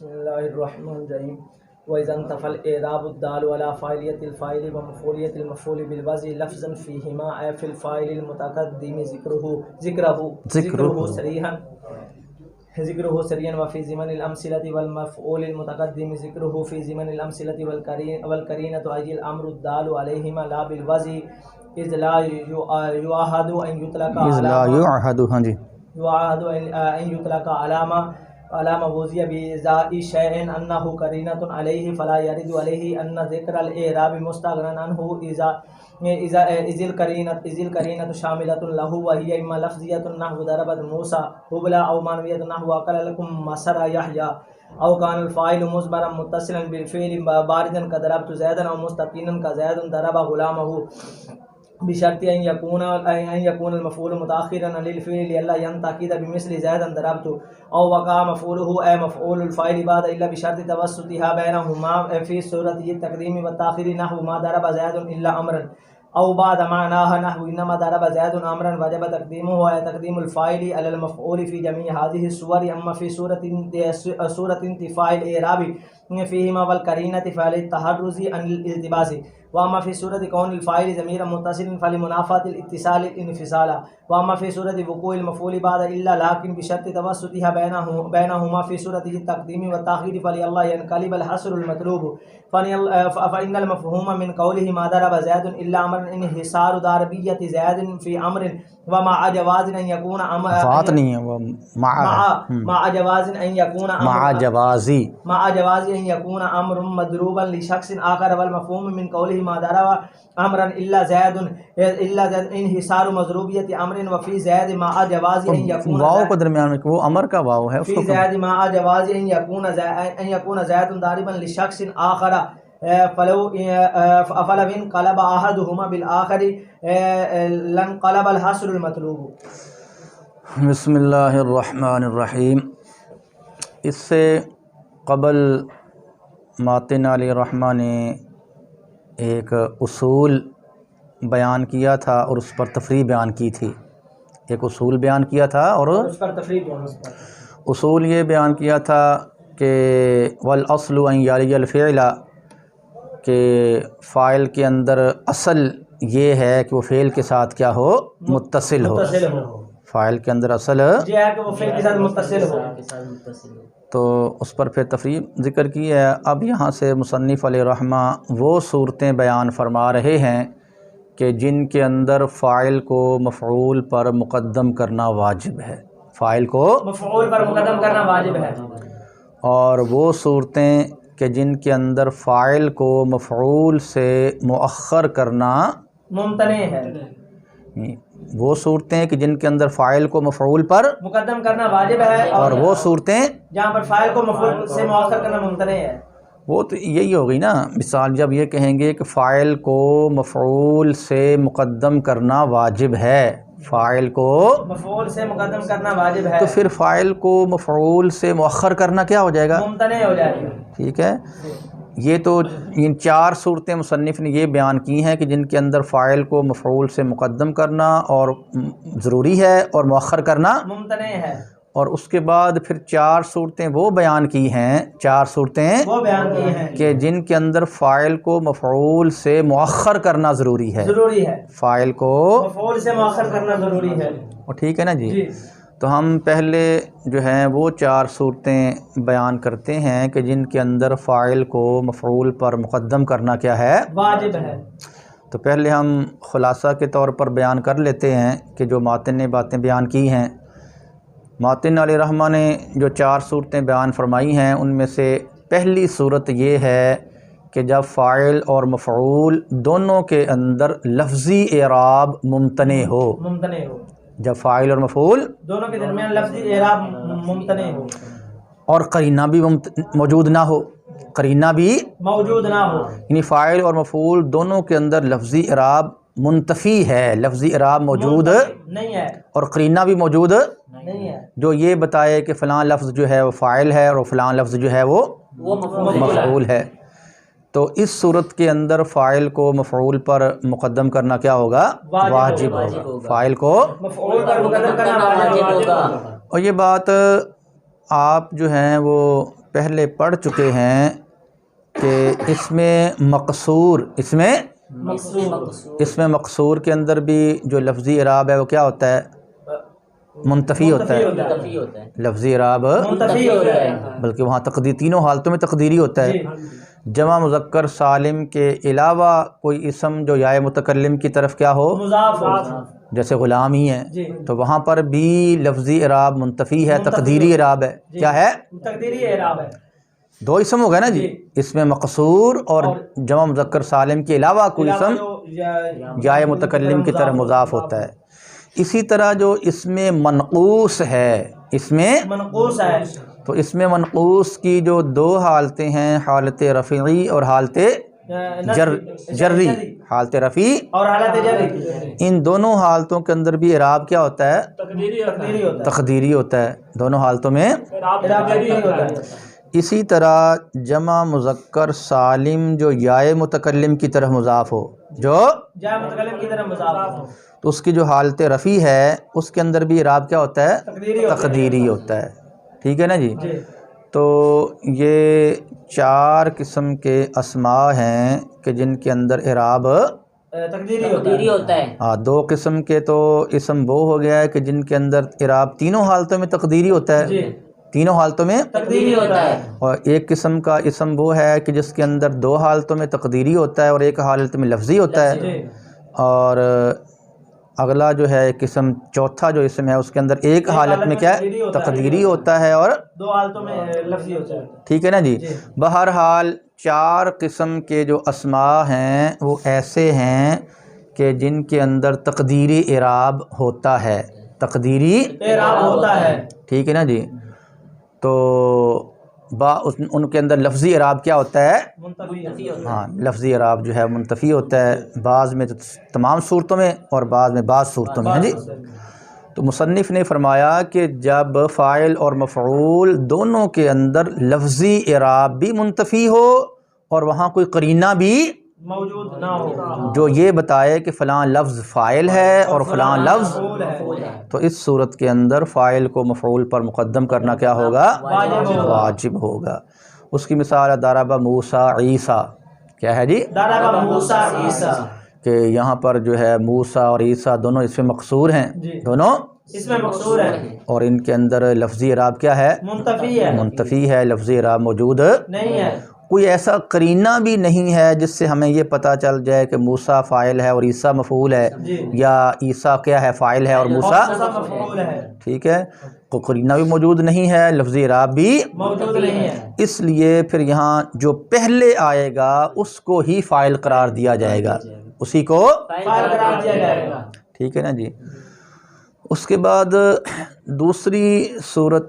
बिस्मिल्लाहिर्रहमानिर्रहीम वइज़न तफ़ल एराबुद्दाल वला फ़ाइलियतिल फ़ाइल व मफ़ूलियतिल मफ़ूल बिल वज़्न लफ़्ज़न फ़ीहिमा ऐ फ़िल फ़ाइलिल मुतक़द्दिम ज़िक्रुहु सरियन व फ़ी ज़िमनिल अमसिलति वल मफ़ऊलिल मुतक़द्दिम ज़िक्रुहु फ़ी ज़िमनिल अमसिलति वल करीनतु अय्यिल अम्रु दालु अलैहिमा ला बिल वज़्न इज़ ला युआहदु अन युतलका अलामा वज़िया बिज़ाइ शैइन अन्नहु करीनतुन अलैहि फला यरिदु अलैहि अन्न ज़िक्रल एराबि मुस्तग़नन अन्हु इज़िल करीनतु शामिलतुन लहु व हिया इम्मा लफ़्ज़ियतुन नहवु दरबत मूसा हुबला औ मानवियतुन नहवु अक़ल लकुम मसरा यहया औ कानल फ़ाइलु मुज़बरन मुत्तसिलन बिल फ़िअलि बारिदन का दरबतु ज़ैदन औ मुस्तक़ीनन का ज़ैदुन दरबा ग़ुलामहु बिशर्ति अन यकून मफ़ऊल मुताख़िरन लिल फ़िअल अल्ला यंतक़िद बिमिस्लि ज़ैदन दरबतु औ वक़ा मफ़ऊलुहु ए मफ़ऊलुल फ़ाइल बाद इल्ला बिशर्ति तवस्सुतिहा बैनहुमा फ़ी सूरति तक़दीमी व ताख़ीरी नहवु मा दरब ज़ैदुन इल्ला अमरन औ बाद मानाहा नहवु इन्नमा दरब ज़ैदुन अमरन वजब तक़दीमुहु व तक़दीमुल फ़ाइल अलल मफ़ऊल फ़ी जमीअ हाज़िहि सुवर अम्मा फ़ी सूरतिन तिफ़ाइल एराबी फ़ीहिमा वल करीनति फ़अल तहर्रुज़ि अनिल इल्तिबासी वामा फ़ी सूरति कौनिल फ़ाइल ज़मीरन मुत्तसिलन फ़लिमुनाफ़ातिल इत्तिसालिल इन्फ़िसाला वामा फ़ी सूरति वुक़ूइल मफ़ऊल बाद इल्ला लाकिन बिशर्ति तवस्सुतिहा बैनहुमा फ़ी सूरति तक़दीमी व ताख़ीरी फ़लिअल्लाह यनक़लिबल हस्रुल मतलूब फ़इन्नल मफ़हूम मिन क़ौलिहि मा दरब ज़ैदुन इल्ला अमरन इन्हिसारु दारबिय्यति ज़ैदिन फ़ी अमरिन व मअ जवाज़िन अन यकूना अमरुन मदरूबन लिशख़्सिन आख़र वल मफ़हूम मिन क़ौलिहि मा दरब अमरन इल्ला ज़ैदुन इन्हिसारु मज़रूबियति अमरिन व फ़ी ज़ैद मअ जवाज़ि अन यकूना वाव को दरमियान में वो अमर का वाव है फ़ी ज़ैद मअ जवाज़ि अन यकूना ज़ैदुन दारिबन लिशख़्सिन आख़र फ़लव इनक़लब अहदुहुमा बिल आख़िरी लनक़लबल हस्रुल मतलूब। बिस्मिल्लाहिर्रहमानिर्रहीम। इससे क़बल मातिन अलैहिर्रहमा ने एक उसूल बयान किया था और उस पर तफ़रीह बयान की थी। एक उसूल बयान किया था और उस पर तफ़रीह उसूल ये बयान किया था कि वल अस्लु अन यालियल फ़िअला के फ़ाइल के अंदर असल ये है कि वो फ़ेल के साथ क्या हो, मुत्तसिल हो। फ़ाइल के अंदर असल तो उस पर फिर तफ़रीह ज़िक्र की है। अब यहाँ से मुसन्निफ़ अलैहिर्रहमा वो सूरतें बयान फरमा रहे हैं कि जिनके अंदर फ़ाइल को मफ़ऊल पर मुक़द्दम करना वाजिब है। फ़ाइल को मफ़ऊल पर मुक़द्दम करना वाजिब है। और वो सूरतें कि जिनके अंदर फ़ाइल को मफ़ऊल से मुअख्खर करना मुमतने है। वो सूरतें कि जिनके अंदर फ़ाइल को मफ़ऊल पर मुक़द्दम करना वाजिब है और वो सूरतें जहाँ पर फ़ाइल को मफ़ऊल से मुअख्खर करना मुमतने है। वो तो यही हो गई ना। मिसाल जब ये कहेंगे कि फ़ाइल को मफ़ऊल से मुक़द्दम करना वाजिब है, फ़ाइल को मफ़ऊल से मुक़द्दम करना वाजिब है, तो फिर फ़ाइल को मफ़ऊल से मुअख्खर करना क्या हो जाएगा, मुमतने हो जाएगा। ठीक है। ये तो इन चार सूरतें मुसन्निफ़ ने ये बयान की हैं कि जिनके अंदर फ़ाइल को मफ़ऊल से मुक़द्दम करना और ज़रूरी है और मुअख्खर करना मुमतने है। और उसके बाद फिर चार सूरतें वो बयान की हैं, चार सूरतें वो बयान की हैं कि जिनके अंदर फ़ाइल को मफ़ऊल से मुअख्खर करना ज़रूरी है। फ़ाइल को मफ़ऊल से मुअख्खर करना ज़रूरी है। और ठीक है ना जी। तो हम पहले जो हैं वो चार सूरतें बयान करते हैं कि जिनके अंदर फ़ाइल को मफ़ऊल पर मुक़द्दम करना क्या है, वाजिब है। तो पहले हम ख़ुलासा के तौर पर बयान कर लेते हैं कि जो मातिन ने बातें बयान की हैं। मातिन अलैहिर्रहमा ने जो चार सूरतें बयान फरमाई हैं उनमें से पहली सूरत ये है कि जब फ़ाइल और मफ़ऊल दोनों के अंदर लफ्ज़ी एराब मुमतने हो, जब फ़ाइल और मफ़ऊल दोनों के दरमियान लफ्ज़ी एराब मुमतने हो और करीना भी मौजूद ना हो, करीना भी मौजूद ना हो, यानी फ़ाइल और मफ़ऊल दोनों के अंदर लफ्ज़ी एराब मुंतफ़ी है, लफ्ज़ी एराब मौजूद नहीं है और करीना भी मौजूद नहीं है जो ये बताए कि फ़लाँ लफ्ज़ जो है वो फ़ाइल है और फ़लाँ लफ्ज़ जो है वो मफ़ऊल है। तो इस सूरत के अंदर फ़ाइल को मफ़ऊल पर मुक़द्दम करना क्या होगा, वाजिब होगा। फ़ाइल को मफ़ऊल पर मुक़द्दम करना वाजिब होगा। और ये बात आप जो हैं वो पहले पढ़ चुके हैं कि इसमें मकसूर इसमें मकसूर के अंदर भी जो लफ्ज़ी इराब है वो क्या होता है? मुंतफ़ी होता है। लफ्ज़ी इराब मुंतफ़ी होता है, बल्कि वहाँ तकदीर तीनों हालतों में तकदीरी होता है। जमा मुज़क्कर सालिम के अलावा कोई इसम जो याए मुतकल्लिम की तरफ क्या हो, जैसे ग़ुलाम ही है, तो वहाँ पर भी लफ्ज़ी इराब मुंतफ़ी है, तकदीरी इराब है। क्या है? तकदीरी इराब है। दो इसम हो गए ना जी, इसमें मकसूर और जमा मुज़क्कर सालिम के अलावा कोई इसम याए मुतकल्लिम की तरफ मुज़ाफ़ होता है। इसी तरह जो इसमें मनक़ूस है, इसमें मनक़ूस है, तो इसमें मनक़ूस की जो दो हालतें हैं, हालत रफ़ी और हालत जर्री, हालत रफ़ी और हालत जर्री, इन दोनों हालतों के अंदर भी इराब क्या होता है? तकदीरी होता है। दोनों हालतों में तकदीरी होता है। इसी तरह जमा मुज़क्कर सालिम जो याए मुतकल्लिम की तरफ मुज़ाफ़ हो, जो याए मुतकल्लिम की तरफ मुज़ाफ़ हो, तो उसकी जो हालत रफ़ी है उसके अंदर भी इराब क्या होता है? तकदीरी होता है। ठीक है ना जी? तो ये 4 किस्म के अस्मा हैं कि जिनके अंदर इराब तकदीरी होता है। हाँ, 2 किस्म के तो इसम वो हो गया है कि जिनके अंदर इराब तीनों हालतों में तकदीरी होता है, तीनों हालतों में तकदीरी होता है। और एक किस्म का इसम वो है कि जिसके अंदर 2 हालतों में तकदीरी होता है और एक हालत में लफ्ज़ी होता है। और अगला जो है किस्म चौथा जो इसम है उसके अंदर एक हालत में क्या है? तकदीरी होता है और 2 हालतों में लफ्ज़ी होता है। ठीक है ना जी? बहरहाल 4 किस्म के जो अस्मा हैं वो ऐसे हैं कि जिनके अंदर तकदीरी इराब होता है, तकदीरी इराब होता है। ठीक है ना जी? तो उनके अंदर लफ्ज़ी इराब क्या होता है? हाँ, लफ्ज़ी इराब जो है मुंतफ़ी होता है, बाज़ में तो तमाम सूरतों में और बाज़ में बाज़ सूरतों में। हाँ जी। तो मुसन्निफ़ ने फरमाया कि जब फ़ाइल और मफ़ऊल दोनों के अंदर लफ्ज़ी इराब भी मुंतफ़ी हो और वहाँ कोई करीना भी मौजूद ना हो जो ये बताए कि फ़लाँ लफ्ज़ फ़ाइल है और फ़लाँ लफ्ज़, तो इस सूरत के अंदर फ़ाइल को मफ़ऊल पर मुक़द्दम करना क्या होगा? वाजिब होगा। उसकी मिसाल दरबा मूसा ईसा। क्या है जी? दरबा मूसा ईसा, कि यहाँ पर जो है मूसा और ईसा दोनों इसमें मक़सूर हैं, दोनों इसमें मक़सूर है, और इनके अंदर लफ्ज़ी इराब क्या है? मुंतफ़ी है, लफ्ज़ी इराब मौजूद नहीं है। कोई ऐसा करीना भी नहीं है जिससे हमें ये पता चल जाए कि मूसा फ़ाइल है और ईसा मफ़ऊल है, या ईसा क्या है? फ़ाइल है और मूसा मफ़ऊल है। ठीक है, कोई करीना भी मौजूद नहीं है, लफ्ज़ी इराब भी मौजूद नहीं है। इसलिए फिर यहाँ जो पहले आएगा उसको ही फ़ाइल करार दिया जाएगा, उसी को फ़ाइल करार दिया जाएगा। ठीक है ना जी? उसके बाद दूसरी सूरत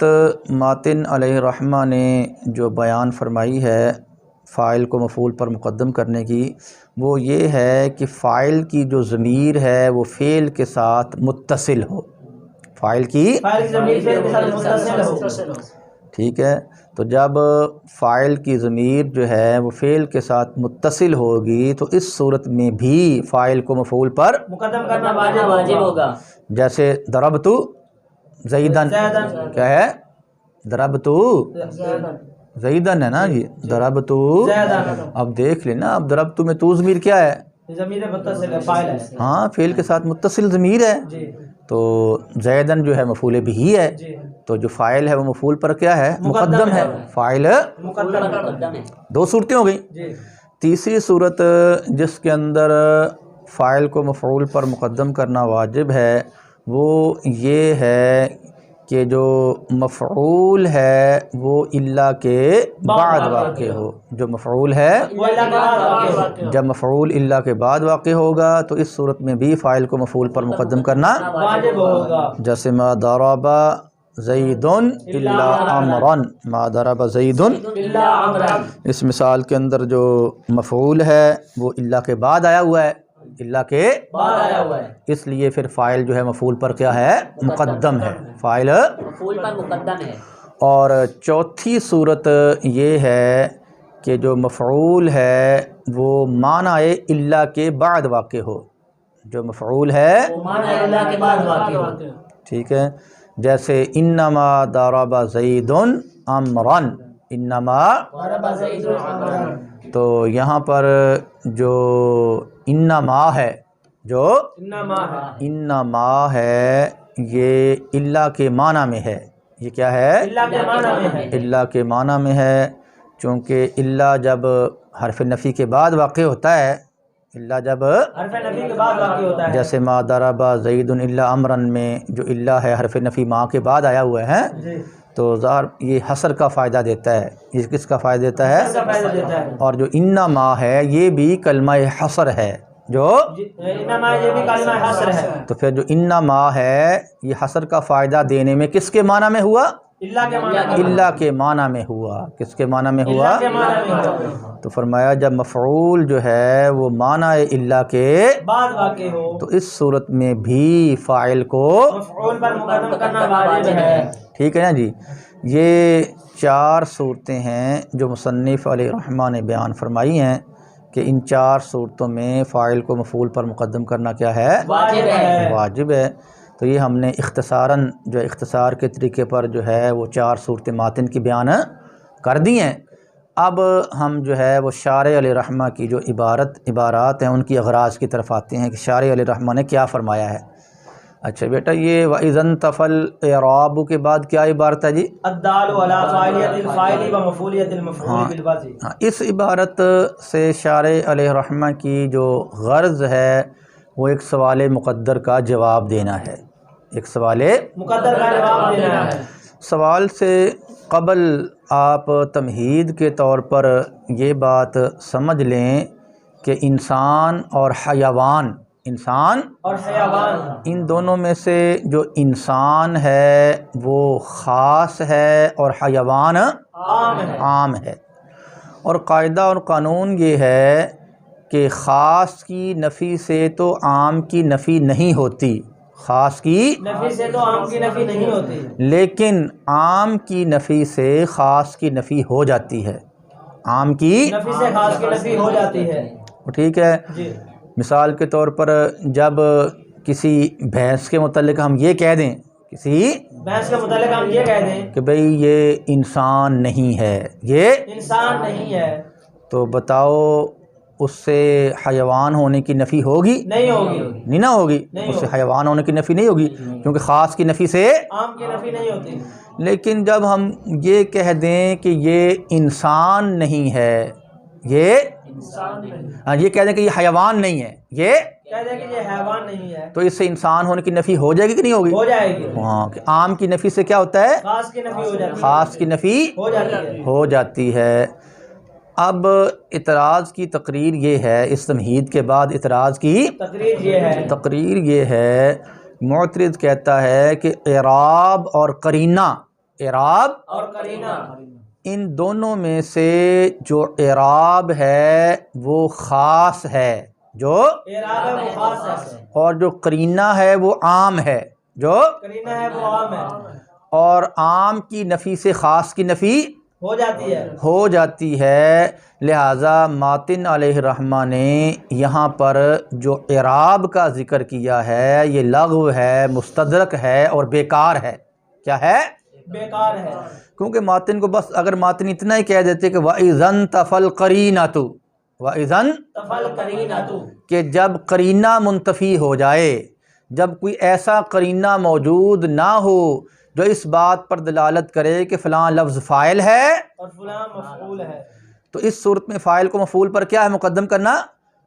मातिन अलैहिर्रहमा ने जो बयान फरमाई है फ़ाइल को मफ़ऊल पर मुक़द्दम करने की, वो ये है कि फ़ाइल की जो ज़मीर है वो फ़ेल के साथ मुत्तसिल हो, फ़ाइल की ज़मीर फ़ेल के साथ मुत्तसिल हो। ठीक है, तो जब फ़ाइल की ज़मीर जो है वो फ़ेल के साथ मुत्तसिल होगी तो इस सूरत में भी फ़ाइल को मफ़ऊल पर मुक़द्दम करना वाजिब होगा। जैसे दरबतु ज़ैदन, क्या है? दरबतु ज़ैदन है ना जी, दरबतु। अब देख लेना, अब दरबतु में तू ज़मीर क्या है? ज़मीर मुत्तसिल है, फ़ाइल है। हाँ, फ़ेल के साथ मुत्तसिल ज़मीर है, तो ज़ैदन जो है मफ़ऊल बिही है, तो जो फ़ाइल है वो मफ़ऊल पर क्या है? मुक़द्दम है, फ़ाइल मुक़द्दम है। 2 सूरतें हो गई। तीसरी सूरत जिसके अंदर फ़ाइल को मफ़ऊल पर मुक़द्दम करना वाजिब है वो ये है कि जो मफ़ऊल है वो इल्ला के बाद वाक़े हो। जो मफ़ऊल है जब मफ़ऊल इल्ला के बाद वाक़े होगा तो इस सूरत में भी फ़ाइल को मफ़ऊल पर मुक़द्दम करना वाजिब होगा। जैसे मा दरबा ज़ैदुन इल्ला अमरन, मा दरबा ज़ैदुन इल्ला अमरन, इस मिसाल के अंदर जो मफ़ऊल है वो इल्ला के बाद आया हुआ है, इल्ला के बाद आया हुआ है, इसलिए फिर फ़ाइल जो है मफ़ऊल पर क्या है? मुक़द्दम है, फ़ाइल मफ़ऊल पर मुक़द्दम है। और चौथी सूरत ये है कि जो मफ़ऊल है वो मानाए इल्ला के बाद वाक़े हो, जो मफ़ऊल है वो मानाए इल्ला के बाद वाक़े हो। ठीक है, जैसे इन्नमा दरबा ज़ैदुन अमरन, इन्नमा, ज़रबा ज़ैदुन अमरन। तो यहाँ पर जो इन्नमा है, जो इन्नमा है, ये इल्ला के माना में है। ये क्या है? इल्ला के माना में है। इल्ला के माना में है, चूँकि इल्ला जब हरफ नफ़ी के बाद वाक़ होता है, इल्ला जब हरफ नफ़ी के बाद वाक़ होता है, जैसे मा दरबा ज़ैदुन इल्ला अमरन में जो इल्ला है हरफ नफ़ी माँ के बाद आया हुआ है, तो ज़ाहिर ये हसर का फ़ायदा देता है। ये किसका फ़ायदा देता है? और जो इन्नमा है ये भी कलमा हसर है, जो इन्नमा ये भी कलमा हसर है। तो फिर जो इन्नमा है ये हसर का फ़ायदा देने में किसके माना में हुआ? इल्ला के माना में। इल्ला के माना में हुआ। किसके माना में हुआ? इल्ला के माना में हुआ। तो फरमाया जब मफ़ऊल जो है वो माना इल्ला के बाद वाक़ हो, तो इस सूरत में भी फ़ाइल को मफ़ऊल पर मुक़द्दम करना वाजिब है। ठीक है ना जी। ये 4 सूरतें हैं जो मुसन्निफ़ अलैहिर्रहमा ने बयान फरमाई हैं कि इन 4 सूरतों में फ़ाइल को मफ़ऊल पर मुक़द्दम करना क्या है? वाजिब है। तो ये हमने इख्तिसारन जो इख्तिसार के तरीके पर जो है वो 4 सूरतें मातिन की बयान कर दी हैं। अब हम जो है वो शारे अलैहिर्रहमा की जो इबारात हैं उनकी अगराज की तरफ आते हैं कि शारे अलैहिर्रहमा ने क्या फ़रमाया है। अच्छा बेटा, ये व इज़न तफ़ल इराब के बाद क्या इबारत है जी? अद्दालु अला फ़ाइलियतिल फ़ाइली व मफ़ऊलियतिल मफ़ऊल बिल वज़ी। हाँ, इस इबारत से शारे अलैहिर्रहमा की जो गर्ज़ है वो एक सवाल मुक़द्दर का जवाब देना है। एक सवाल मुक़द्दर का जवाब देना है। सवाल से क़बल आप तमहीद के तौर पर ये बात समझ लें कि इंसान और हयावान, इंसान और हयावान, इन दोनों में से जो इंसान है वो ख़ास है और हयावान आम है। और कायदा और कानून ये है कि ख़ास की नफ़ी से तो आम की नफ़ी नहीं होती, ख़ास की नफ़ी से तो आम की नफ़ी नहीं होती, लेकिन आम की नफ़ी से ख़ास की नफ़ी हो जाती है। आम की नफ़ी से ख़ास की नफ़ी हो जाती है। ठीक है जी। मिसाल के तौर पर जब किसी भैंस के मुतल्लिक़ हम ये कह दें, किसी भैंस के मुतल्लिक़ हम ये कह दें कि भाई ये इंसान नहीं है, ये इंसान नहीं है, तो बताओ उससे हयवान होने की नफ़ी होगी? नहीं होगी। नहीं ना होगी, उससे हयवान होने की नफ़ी नहीं होगी क्योंकि ख़ास की नफ़ी से आम की नफ़ी नहीं होती। लेकिन जब हम ये कह दें कि ये इंसान नहीं है, ये हाँ ये कह दें कि ये हयवान नहीं है, ये कह दें कि ये हैवान नहीं है, तो इससे इंसान होने की नफ़ी हो जाएगी कि नहीं होगी? हो जाएगी। हाँ, कि आम की नफ़ी से क्या होता है? खास की नफ़ी हो जाती है। ख़ास की नफ़ी हो जाती है। अब इतराज़ की तकरीर ये है, इस तमहीद के बाद इतराज़ की तकरीर ये है, मुअतरिज़ कहता है कि इराब और करीना, इराब और करीना इन दोनों में से जो इराब है वो ख़ास है, जो इराब है वो ख़ास है, और जो करीना है वो आम है, जो करीना है वो आम है, और आम की नफ़ी से ख़ास की नफ़ी हो जाती है। लिहाजा मातिन अलैहिर्रहमा ने यहाँ पर जो इराब का ज़िक्र किया है ये लग़व है, मुस्तदरक है और बेकार है। क्या है? बेकार है। क्योंकि मातिन को बस अगर मातिन इतना ही कह देते कि वइज़न तफ़ल करीनतु, वइज़न तफ़ल करीनतु, कि जब करीना मुंतफ़ी हो जाए, जब कोई ऐसा करीना मौजूद ना हो जो इस बात पर दलालत करे कि फ़लाँ लफ्ज़ फ़ाइल है और फ़लाँ मफ़ऊल है, तो इस सूरत में फ़ाइल को मफ़ऊल पर क्या है? मुक़द्दम करना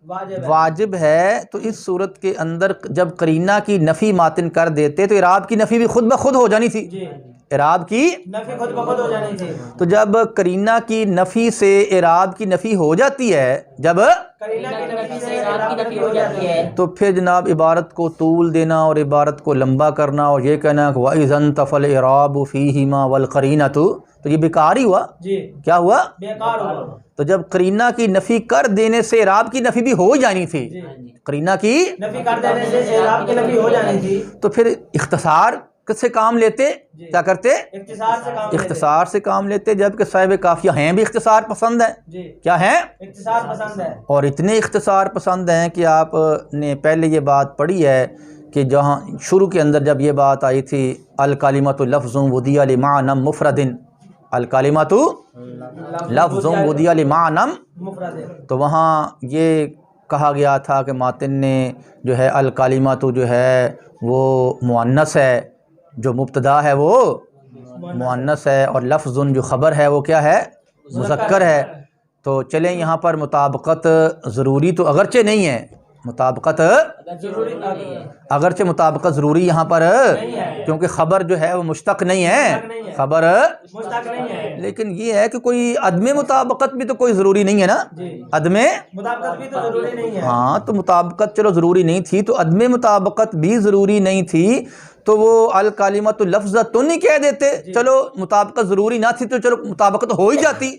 वाजिब है। तो इस सूरत के अंदर जब करीना की नफ़ी मातिन कर देते तो इराब की नफ़ी भी खुद ब खुद हो जानी थी, इराब की नफ़ी खुद ब खुद हो जानी थी। तो जब करीना की नफ़ी से इराब की नफ़ी हो जाती है, जब करीना की नफ़ी से इराब की नफ़ी हो जाती है, तो फिर जनाब इबारत को तूल देना और इबारत को लंबा करना और ये कहना कि वइज़न तफ़ल इराब फ़ीहिमा वल करीनतु, तो ये बेकार ही हुआ जी। क्या हुआ? बेकार हुआ। तो जब करीना की नफ़ी कर देने से इराब की नफ़ी भी हो जानी थी, करीना की नफ़ी कर देने से इराब की नफ़ी हो जानी थी, तो फिर इख्तिसार से काम लेते, क्या करते? इख्तिसार से काम लेते, जबकि साहिब काफ़िया हैं भी इख्तिसार पसंद है। क्या हैं? इख्तिसार पसंद है। और इतने इख्तिसार पसंद हैं कि आपने पहले ये बात पढ़ी है कि जहाँ शुरू के अंदर जब ये बात आई थी अल कलिमतु लफ्ज़ुन वुदिया लिमाअन मुफ़रदिन, अल कालिमातु लफ्ज़ुन वुदिया लिमानम, मुफ़रद। तो वहाँ ये कहा गया था कि मातिन ने जो है अल कालिमातु जो है वो मुअन्नस है, जो मुब्तदा है वो मुअन्नस है, और लफ्ज़ुन जो ख़बर है वो क्या है, मुज़क्कर है। तो चलें यहाँ पर मुताबकत ज़रूरी तो अगरचे नहीं है, मुताबकत अगरचे मुताबकत ज़रूरी यहाँ पर क्योंकि ख़बर जो है वो मुश्तक नहीं है, ख़बर मुश्तक नहीं है, लेकिन ये है कि कोई अदमे मुताबकत भी तो कोई ज़रूरी नहीं है ना, अदमे मुताबकत भी तो जरूरी नहीं है। हाँ, तो मुताबकत चलो ज़रूरी नहीं थी, तो अदमे मुताबकत भी ज़रूरी नहीं थी, तो वो अल कालिमतु लफ्ज़तुन नहीं कह देते, चलो मुताबकत ज़रूरी ना थी तो चलो मुताबकत हो ही जाती,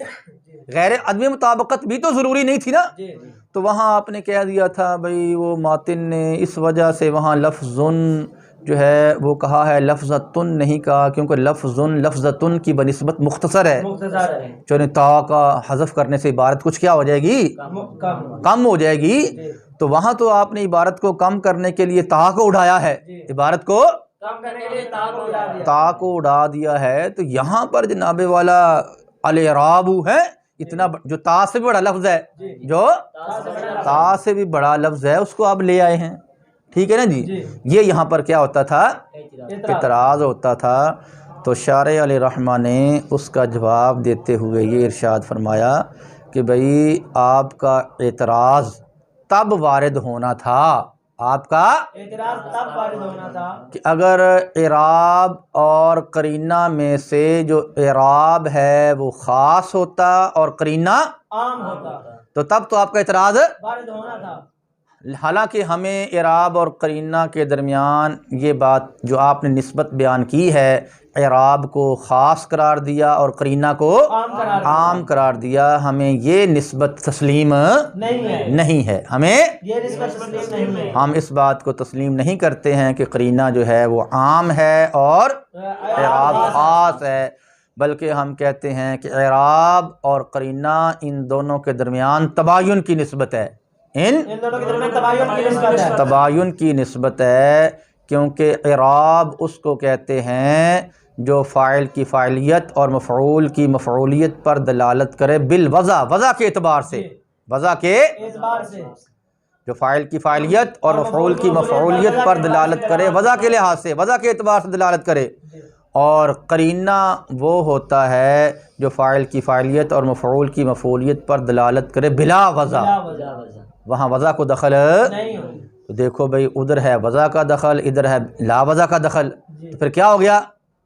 गैर अदमे मुताबकत भी तो ज़रूरी नहीं थी ना। तो वहाँ आपने कह दिया था भाई वो मातिन ने इस वजह से वहाँ लफ्ज़ुन जो है वो कहा है, लफ्ज़तुन नहीं कहा, क्योंकि लफ्ज़ुन लफ्ज़तुन की बनिस्बत मुख्तसर है। चलो ता का हज़फ करने से इबारत कुछ क्या हो जाएगी, कम हो जाएगी। तो वहाँ तो आपने इबारत को कम करने के लिए ता को उड़ाया है, इबारत को कम करने के लिए ता को उड़ा दिया है। तो यहाँ पर जनाबे वाला अल-इराबु है, इतना जो ता से भी बड़ा लफ्ज़ है, जो ता से भी बड़ा लफ्ज़ है, उसको आप ले आए हैं, ठीक है ना जी। ये यहाँ पर क्या होता था, इतराज़ होता था। तो शारे अलैहिर्रहमा ने उसका जवाब देते हुए ये इरशाद फरमाया कि भाई आपका एतराज़ तब वारिद होना था, आपका एतराज़ तब वारिद होना था कि अगर इराब और करीना में से जो इराब है वो ख़ास होता और करीना आम होता, तो तब तो आपका एतराज़ वारिद होना था। हालांकि हमें इराब और करीना के दरमियान ये बात जो आपने निस्बत बयान की है, इराब को ख़ास करार दिया और करीना को आम करार दिया, हमें ये निस्बत तस्लीम नहीं है, हमें ये निस्बत तस्लीम नहीं है। हम इस बात को तस्लीम नहीं करते हैं कि करीना जो है वो आम है और इराब ख़ास है, बल्कि हम कहते हैं कि इराब और करीना इन दोनों के दरमियान तबायुन की निस्बत है, इन दोनों के दरमियान तबायुन की निस्बत है, तबायुन की निस्बत है, क्योंकि इराब उसको कहते हैं जो फ़ाइल की फ़ाइलियत और मफ़ऊल की मफ़ऊलियत पर दलालत करे बिल वज़ा, वज़ा के एतबार से, वज़ा के एतबार से जो फ़ाइल की फ़ाइलियत और मफ़ऊल की मफ़ऊलियत पर दलालत करे, वज़ा के लिहाज से, वज़ा के एतबार से दलालत करे। और करीना वो होता है जो फ़ाइल की फ़ाइलियत और मफ़ऊल की मफ़ऊलियत पर दलालत करे बिला वज़ा, वहाँ वज़ा को दखल नहीं हो। तो देखो भाई उधर है वज़ा का दखल, इधर है ला वज़ा का दखल, तो फिर क्या हो गया,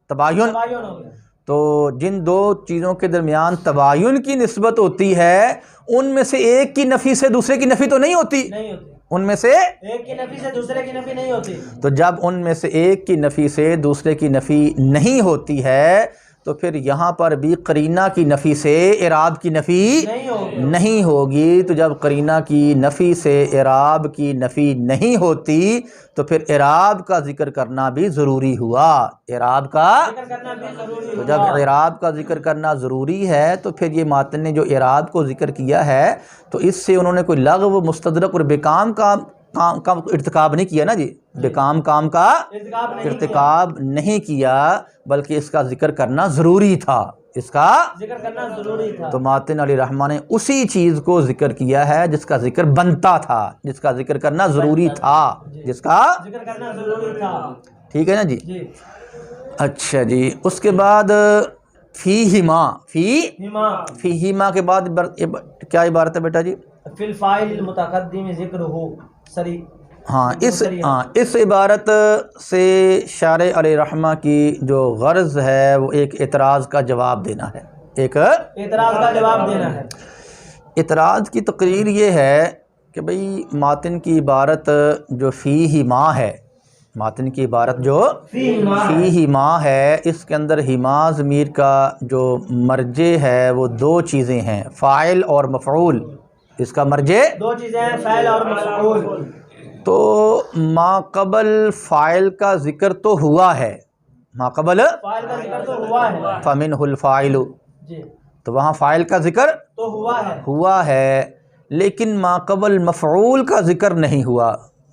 तबायुन। तबायुन हो गया। तो जिन दो चीज़ों के दरमियान तबायुन की निस्बत होती है, उनमें से एक की नफ़ी से दूसरे की नफ़ी तो नहीं होती, उनमें से एक की नफ़ी से दूसरे की नफ़ी नहीं होती। तो जब उनमें से एक की नफ़ी से दूसरे की नफ़ी नहीं होती है, तो फिर यहाँ पर भी करीना की नफ़ी से इराब की नफ़ी नहीं होगी। तो जब करीना की नफ़ी से इराब की नफ़ी नहीं होती, तो फिर इराब का ज़िक्र करना भी ज़रूरी हुआ, इराब का तो जब इराब का ज़िक्र करना ज़रूरी है, तो फिर ये मातन ने जो इराब को ज़िक्र किया है, तो इससे उन्होंने कोई लग़व मुस्तदरक और बेकाम काम का इर्तिकाब नहीं किया ना जी, बेकाम काम का इर्तिकाब नहीं किया, बल्कि इसका जिक्र करना ज़रूरी था, इसका जिक्र करना ज़रूरी था। तो मातिन अलैहिर्रहमा ने उसी चीज़ को जिक्र किया है जिसका जिक्र बनता था, जिसका जिक्र करना ज़रूरी था, जिसका जिक्र करना ज़रूरी था। ठीक है ना जी। अच्छा जी, उसके बाद फ़ीहिमा, फ़ीहिमा के बाद क्या इबारत है बेटा जी, फिल फ़ाइल मुतक़द्दिम ज़िक्रुहु सरी। हाँ, इस इबारत से शारे अलैहिर्रहमा की जो गर्ज़ है वो एक एतराज़ का जवाब देना है, एक एतराज़ का जवाब देना है। एतराज़ की तकरीर ये है कि भाई मातिन की इबारत जो फ़ीहिमा है, मातिन की इबारत जो फ़ीहिमा है, इसके अंदर हिमा ज़मीर का जो मर्जे है वो दो चीज़ें हैं, फ़ाइल और मफ़ऊल। इसका मर्जे दो चीज़ें हैं, फ़ाइल और मफ़ऊल। तो माक़बल फ़ाइल का ज़िक्र तो हुआ है, माक़बल फ़ाइल का ज़िक्र तो हुआ है, फ़मिनहुल फ़ाइलु, तो वहाँ फ़ाइल का ज़िक्र तो हुआ है, लेकिन माक़बल मफ़ऊल का ज़िक्र नहीं हुआ,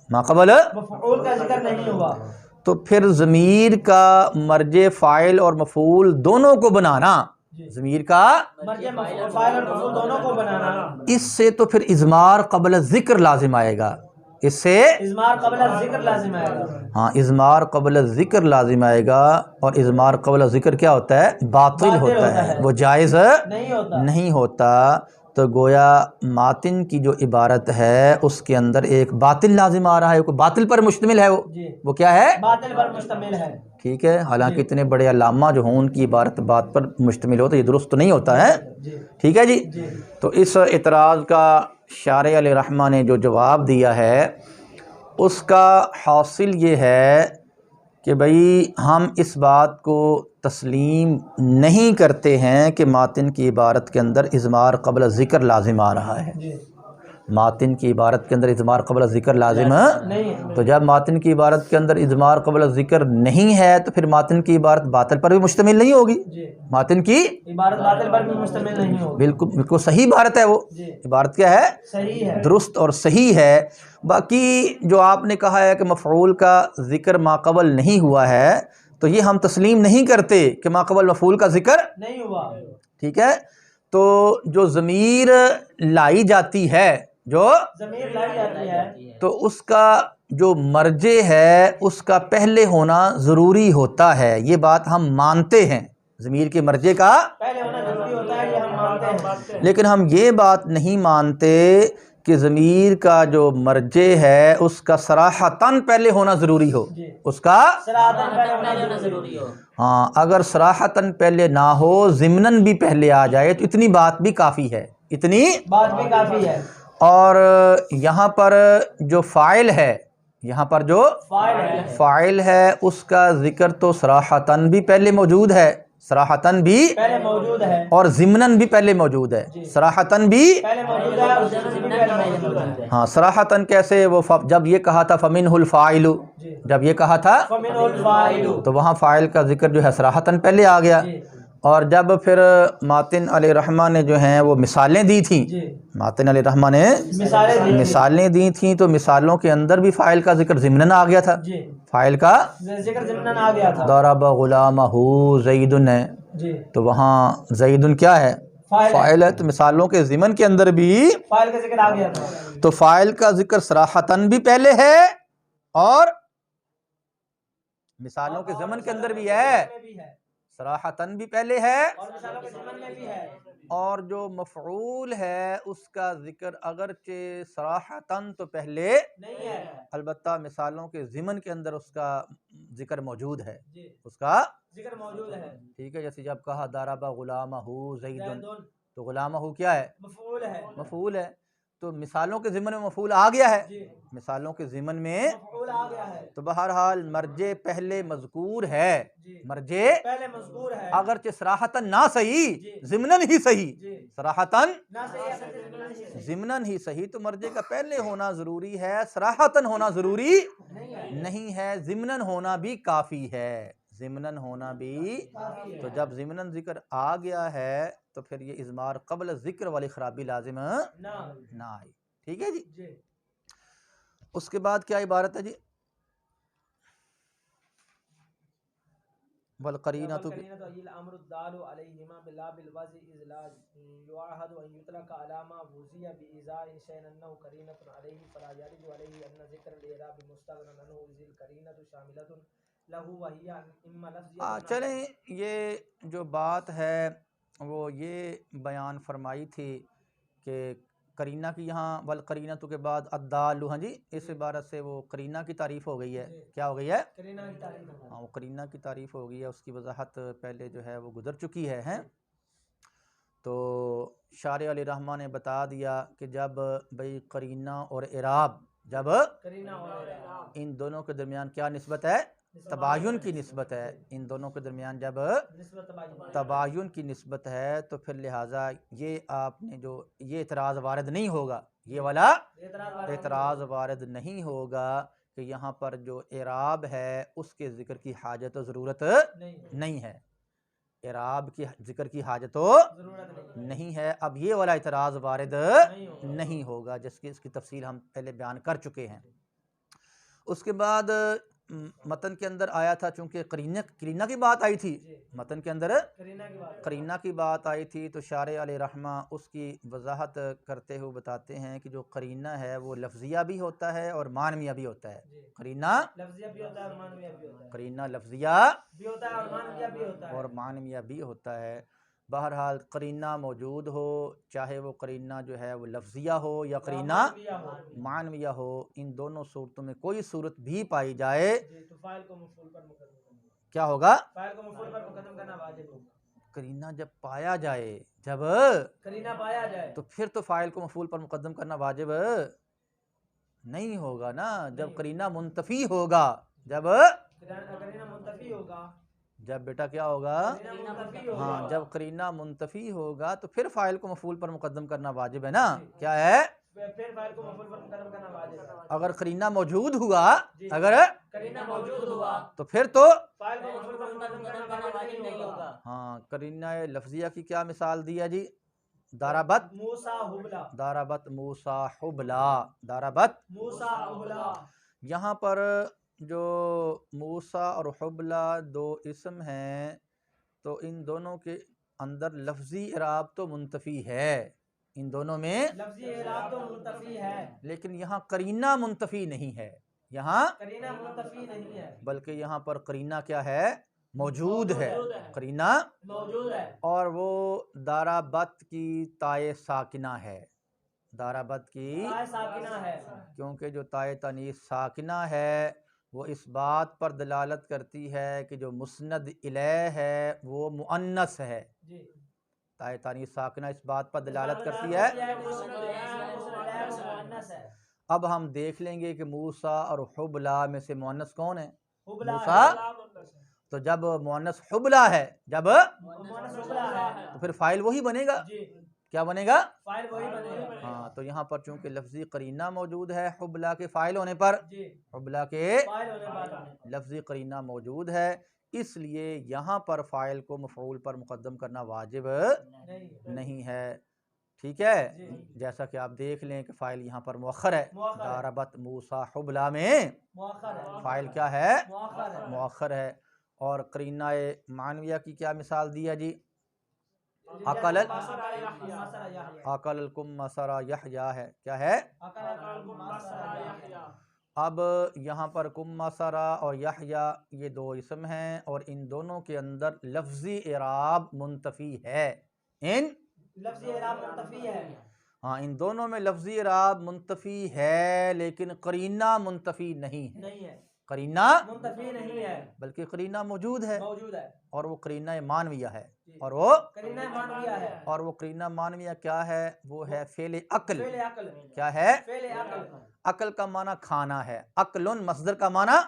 माक़बल मफ़ऊल का ज़िक्र नहीं हुआ। तो फिर ज़मीर का मर्जे फ़ाइल और मफ़ऊल दोनों को बनाना, ज़मीर का मर्जे मफ़ऊल फ़ाइल और मफ़ऊल दोनों को बनाना। इससे तो फिर इज़मार क़ब्ल ज़िक्र लाजिम आएगा, इससे इज़मार क़ब्ल ज़िक्र लाजिम आएगा। हाँ, इज़मार क़ब्ल ज़िक्र लाजिम आएगा। और इज़मार क़ब्ल ज़िक्र क्या होता है? बातिल होता है, वो जायज़ नहीं होता। तो गोया मातिन की जो इबारत है उसके अंदर एक बातिल लाजिम आ रहा है, कोई बातिल पर मुश्तमिल है, वो क्या है? बातिल पर मुश्तमिल है। ठीक है, हालांकि इतने बड़े अल्लामा जो हों उनकी इबारत बात पर मुश्तमिल हो तो ये दुरुस्त तो नहीं होता है। ठीक है जी। तो इस एतराज़ का शारे अलैहिर्रहमा ने जो जवाब दिया है उसका हासिल ये है कि भाई हम इस बात को तस्लीम नहीं करते हैं कि मातिन की इबारत के अंदर इज़मार क़ब्ल ज़िक्र लाजिम आ रहा है। मातिन की इबारत के अंदर इज़मार क़ब्ल ज़िक्र लाजिम नहीं। तो जब मातिन की इबारत के अंदर इज़मार क़ब्ल ज़िक्र नहीं है तो फिर मातिन की इबारत बातिल पर भी मुश्तमिल नहीं होगी। मातिन की इबारत बातिल पर भी मुश्तमिल नहीं होगी। बिल्कुल बिल्कुल सही इबारत है, वो इबारत क्या है? सही है, दुरुस्त और सही है। बाकी जो आपने कहा है कि मफ़ऊल का ज़िक्र माक़बल नहीं हुआ है, तो ये हम तस्लीम नहीं करते कि माक़बल मफ़ऊल का ज़िक्र नहीं हुआ। ठीक है, तो जो ज़मीर लाई जाती है, जो ज़मीर लाई जाती है, तो उसका जो मर्जे है उसका पहले होना ज़रूरी होता है। ये बात हम मानते हैं, ज़मीर के मर्जे का पहले होना ज़रूरी होता है, ये हम मानते हैं। लेकिन हम ये बात नहीं मानते कि ज़मीर का जो मर्जे है उसका सराहतन पहले होना ज़रूरी हो, उसका सराहतन पहले होना ज़रूरी हो। हाँ, अगर सराहतन पहले ना हो, ज़िम्नन भी पहले आ जाए तो इतनी बात भी काफ़ी है, इतनी बात भी काफ़ी है। और यहाँ पर जो फ़ाइल है, यहाँ पर जो फ़ाइल है उसका ज़िक्र तो सराहतन भी पहले मौजूद है, सराहतन भी पहले मौजूद है और ज़िम्नन भी पहले मौजूद है। सराहतन भी पहले मौजूद है और ज़िम्नन भी पहले मौजूद है। हाँ, सराहतन कैसे? वो जब ये कहा था फ़मिनहुल फ़ाइलु, जब ये कहा था फ़मिनहुल फ़ाइलु, तो वहाँ फ़ाइल का ज़िक्र जो है सराहतन पहले आ गया। और जब फिर मातिन अलैहिर्रहमा ने जो हैं वो मिसालें दी थी, मातिन अलैहिर्रहमा ने मिसालें दी थी, तो मिसालों के अंदर भी फ़ाइल का ज़िक्र ज़िम्नन आ गया था, फ़ाइल का ज़िक्र ज़िम्नन आ गया था। दरब गुलामहू ज़ैदुन है, तो वहाँ ज़ैदुन क्या है? फ़ाइल है। तो मिसालों के ज़िमन के अंदर भी फ़ाइल का ज़िक्र आ गया था। तो फ़ाइल का ज़िक्र सराहतन भी पहले है और मिसालों के ज़मन के अंदर भी है, सराहतन भी पहले है और मिसालों के ज़मन में भी है। और जो मफ़ऊल है उसका ज़िक्र अगरचे सराहतन तो पहले नहीं है, अलबत्ता मिसालों के ज़िमन के अंदर उसका ज़िक्र मौजूद है, उसका ज़िक्र मौजूद है। ठीक है, जैसे जब कहा दरबा गुलामहू ज़ैदुन, तो गुलामहू क्या है? मफ़ऊल है, मफ़ऊल है। तो मिसालों के ज़िमन में मफ़ऊल आ गया है, मिसालों के ज़िमन में मफ़ऊल आ गया है। तो बहरहाल मर्जे पहले मज़कूर है, मर्जे पहले मज़कूर है, अगरचे सराहतन ना सही ज़िमनन ही सही, सराहतन ना सही ज़िमनन ही सही। तो मर्जे का पहले होना ज़रूरी है, सराहतन होना ज़रूरी नहीं है, ज़िमनन होना भी काफ़ी है, ज़िमनन होना भी। तो जब ज़िमनन ज़िक्र आ गया है तो फिर ये इज़मार क़ब्ल ज़िक्र वाली ख़राबी लाजिम ना आई। ठीक है जी। उसके बाद क्या इबारत है जी? वल करीना तो चलें, ये जो बात है वो ये बयान फरमाई थी कि करीना की यहाँ वल करीना तो के बाद अद्दालु, हाँ जी, इस इबारत से वो करीना की तारीफ़ हो गई है। क्या हो गई है? करीना की तारीफ़। हाँ, वो करीना की तारीफ़ हो गई है, उसकी वजाहत पहले जो है वो गुजर चुकी है, हैं? तो शारे अलैहिर्रहमा ने बता दिया कि जब भाई करीना और इराब, जब करीना और इराब इन दोनों के दरमियान क्या निस्बत है? तबायुन की निस्बत है। इन दोनों के दरमियान जब तबायुन की निस्बत है तो फिर लिहाजा ये आपने जो ये एतराज़ वारिद नहीं होगा, ये वाला एतराज़ वारिद नहीं होगा कि यहाँ पर जो इराब है उसके ज़िक्र की हाजत ज़रूरत नहीं है, इराब की ज़िक्र की हाजत नहीं है। अब ये वाला एतराज़ वारिद नहीं होगा, जिसकी इसकी तफसील हम पहले बयान कर चुके हैं। उसके बाद मतन के अंदर आया था, चूंकि करीना की बात आई थी, मतन के अंदर करीना की बात आई थी, तो शारे अल रहमा उसकी वजाहत करते हुए बताते हैं कि जो करीना है वो लफ्जिया भी होता है और मानविया भी होता है। करीना लफ्जिया भी होता है और मानविया भी होता है। करीना लफ्जिया भी होता है और मानविया भी होता है। और मानविया भी होता है। बहरहाल करीना मौजूद हो, चाहे वो करीना जो है वो लफ्जिया हो या करीना मानविया हो, इन दोनों सूरतों में कोई सूरत भी पाई जाए तो फाइल को मफूल पर मुकद्दम करना, क्या होगा? फाइल को मफूल पर मुकद्दम करना वाजिब होगा। करीना जब पाया जाए, जब करीना पाया जाए तो फिर तो फाइल को मफूल पर मुकद्दम करना वाजिब नहीं होगा ना। जब करीना मुंतफी होगा, जब करीना मुंतफी होगा, जब बेटा क्या होगा? हाँ, जब करीना मुंतफी होगा तो फिर फाइल को मफूल पर मुकद्दम करना वाजिब है ना। क्या है? फिर फाइल को मफूल पर मुकद्दम करना वाजिब है। अगर करीना मौजूद हुआ, अगर करीना मौजूद हुआ तो फिर तो फाइल को मफूल पर मुकद्दम करना वाजिब नहीं होगा। हाँ, करीना लफ्जिया की क्या मिसाल दी है जी? दाराबत मूसा हुबला, दाराबत मूसा हुबला, दाराबत मूसा हुबला। यहाँ पर जो मूसा और हुबला दो इसम हैं, तो इन दोनों के अंदर लफ्जी इराब तो मुंतफी है, इन दोनों में लफ्जी इराब तो मुंतफी है, लेकिन यहाँ करीना मुंतफी नहीं है, यहाँ करीना मुंतफी नहीं है, बल्कि यहाँ पर करीना क्या है? मौजूद है, करीना मौजूद है। और वो दाराबत की ताए साकिना है, दाराबत की ताए साकिना है, क्योंकि जो ताए तनीस साकिना है वो इस बात पर दलालत करती है कि जो मुस्नद इलैह है वो मुअन्नस है। ताए तनीस साकिना इस बात पर दलालत करती है। अब हम देख लेंगे कि मूसा और हुबला में से मुअन्नस कौन है? मूसा। तो जब मुअन्नस हुबला है, जब तो फिर फाइल वही बनेगा। क्या बनेगा? फाइल वही बनेगा। हाँ, तो यहाँ पर चूंकि लफ्जी करीना मौजूद है हुबला के फाइल होने पर, हुबला के लफ्जी करीना मौजूद है, इसलिए यहाँ पर फाइल को मफऊल पर मुकद्दम करना वाजिब नहीं है। ठीक है, जैसा कि आप देख लें कि फाइल यहाँ पर मुअख्खर है, दारबत मूसा हुबला में फाइल क्या है? मुअख्खर है। और करीना मानविया की क्या मिसाल दी है जी? अकल कुम मसरा यहया है, क्या है? अब यहाँ पर कुम मसरा और यहया ये दो इसम हैं और इन दोनों के अंदर लफ्जी इराब मुंतफी है, इन लफ्जी इराब मुंतफी है। हाँ, इन दोनों में लफ्जी इराब मुंतफी है, लेकिन करीना मुंतफी नहीं है, करीना मुंतफी नहीं है, बल्कि करीना मौजूद है, और वो करीना मानविया है, और वो करीना मानविया है। और वो करीना मानविया क्या है? वो है फेले अक्ल। क्या है? फेले अक्ल। अक्ल का माना खाना है, अक्लुन मस्दर का माना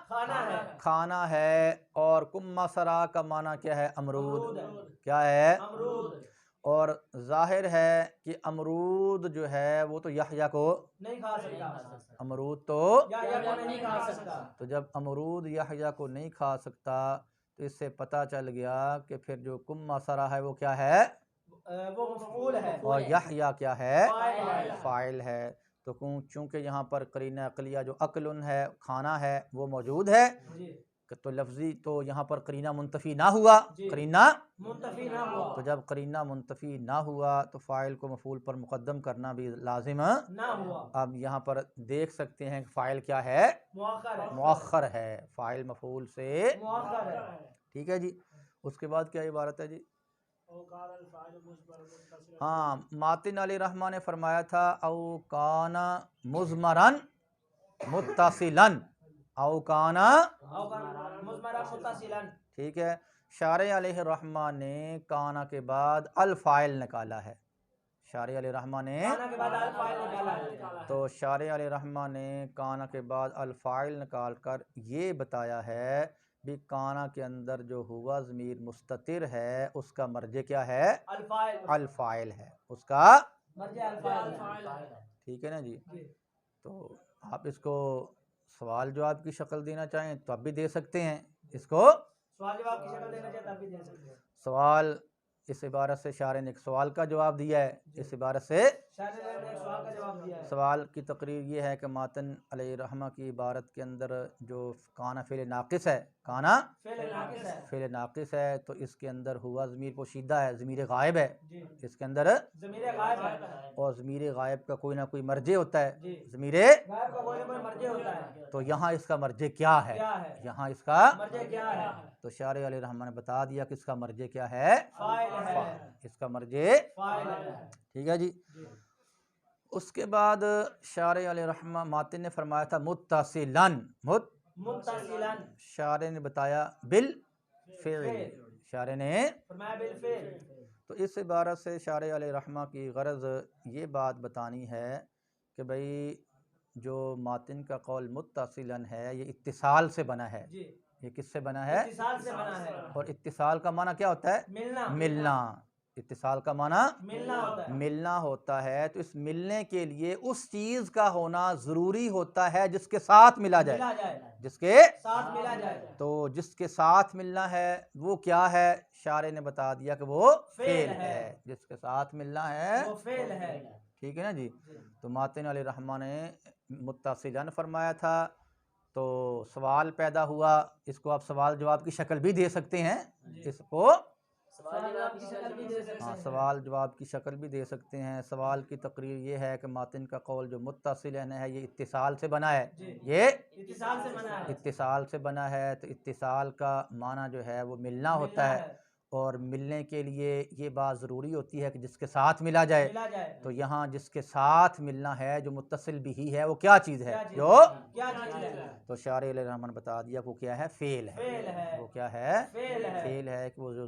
खाना है, और कुम्मसरा का माना क्या है? अमरूद। क्या है? अमरूद। और जाहिर है कि अमरूद जो है वो तो यहया को नहीं खा सकता, अमरूद तो यहया को नहीं खा सकता। तो जब अमरूद यहया को नहीं खा सकता तो इससे पता चल गया कि फिर जो कुम्मसरा है वो क्या है? वो मफऊल है, और यहया क्या है? फाइल है। तो चूंकि यहाँ पर करीना अकलिया जो अक्लुन है, खाना है, वो मौजूद है, तो लफ्जी तो यहाँ पर करीना मुंतफी ना हुआ, करीना मुंतफी ना हुआ। तो जब करीना मुंतफी ना हुआ तो फाइल को मफूल पर मुकद्दम करना भी लाजिम ना हुआ। अब यहाँ पर देख सकते हैं कि फाइल क्या है? मुअख्खर है, फाइल मफूल से मुअख्खर है। ठीक है जी। उसके बाद क्या इबारत है जी? हाँ, मातिन अली रहमान ने फरमाया था औ काना मुज़मरन मुत्तसिलन, औ काना मुत्तसिलन। ठीक है। शारे अलैहि रहमान ने काना के बाद अल फाइल निकाला है, शारे अलैहि रहमान ने तो शारे अलैहि रहमान ने काना के बाद अल फाइल निकाल कर ये बताया है भी काना के अंदर जो हुआ ज़मीर मुस्ततिर है उसका मर्जे क्या है? अल फाइल है, उसका मर्जे अल फाइल है। ठीक है ना जी। तो आप इसको सवाल जवाब की शक्ल देना चाहें तो आप भी दे सकते हैं, इसको सवाल जवाब की शक्ल देना चाहें तो आप भी दे सकते हैं। सवाल इस इबारत से शायर ने एक सवाल का जवाब दिया है। इस इबारत से शायर ने एक सवाल का जवाब दिया है। सवाल की तकरीर ये है कि मातन अलैहिर्रहमा की इबारत के अंदर जो काना फ़ेल नाक़िस है, काना फ़ेल नाक़िस है, तो इसके अंदर हुआ ज़मीर पोशीदा है, ज़मीर गायब है इसके अंदर, ज़मीर गायब है और ज़मीर गायब का कोई ना कोई मर्जे होता है, ज़मीर गायब का कोई ना कोई मर्जे होता है। तो यहाँ इसका मर्जे क्या है, यहाँ इसका मर्जे क्या है? तो शायर अलैहिर्रहमा ने बता दिया कि इसका मर्जे क्या है, फाइल है, इसका मर्जे फाइल है। ठीक है जी। उसके बाद शायर अलैहिर्रहमा मातिन ने फरमाया था मुत्तसिलन, मुत्तसिलन, शायर ने बताया बिल फ़िल, शायर ने फरमाया बिल फ़िल। तो इस इबारत से शायर अलैहिर्रहमा की गरज ये बात बतानी है कि भाई जो मातिन का कौल मुत्तसिलन है ये इत्तिसाल से बना है। ये किससे बना है? इत्तिसाल से बना है। और इत्तिसाल का माना क्या होता है? मिलना, मिलना। इत्तिसाल का माना मिलना होता है, मिलना होता है। तो इस मिलने के लिए उस चीज़ का होना ज़रूरी होता है जिसके साथ मिला जाए, जिसके साथ मिला जाए। तो जिसके साथ मिलना है वो क्या है? शायर ने बता दिया कि वो फ़ेल है, जिसके साथ मिलना है वो फ़ेल है। ठीक है ना जी। तो मातिन अलैहिर्रहमा ने मुत्तसिलन फरमाया था, तो सवाल पैदा हुआ। इसको आप सवाल जवाब की शक्ल भी दे सकते हैं, इसको सवाल जवाब की शक्ल भी दे सकते हाँ हैं। सवाल जवाब की शक्ल भी दे सकते हैं। सवाल की तकरीर ये है कि मातिन का कौल जो मुत्तसिलन है ये इत्तिसाल से बना है, ये इत्तिसाल से बना है, इत्तिसाल से बना है। तो इत्तिसाल का माना जो है वो मिलना होता है, और मिलने के लिए ये बात ज़रूरी होती है कि जिसके साथ मिला जाए। तो यहाँ जिसके साथ मिलना है जो मुत्तसिल भी है वो क्या चीज़ है? जो क्या चीज़ है? तो शायर अलैहिर्रहमा ने बता दिया वो क्या है? फ़ेल है। वो क्या है? फ़ेल है कि वो जो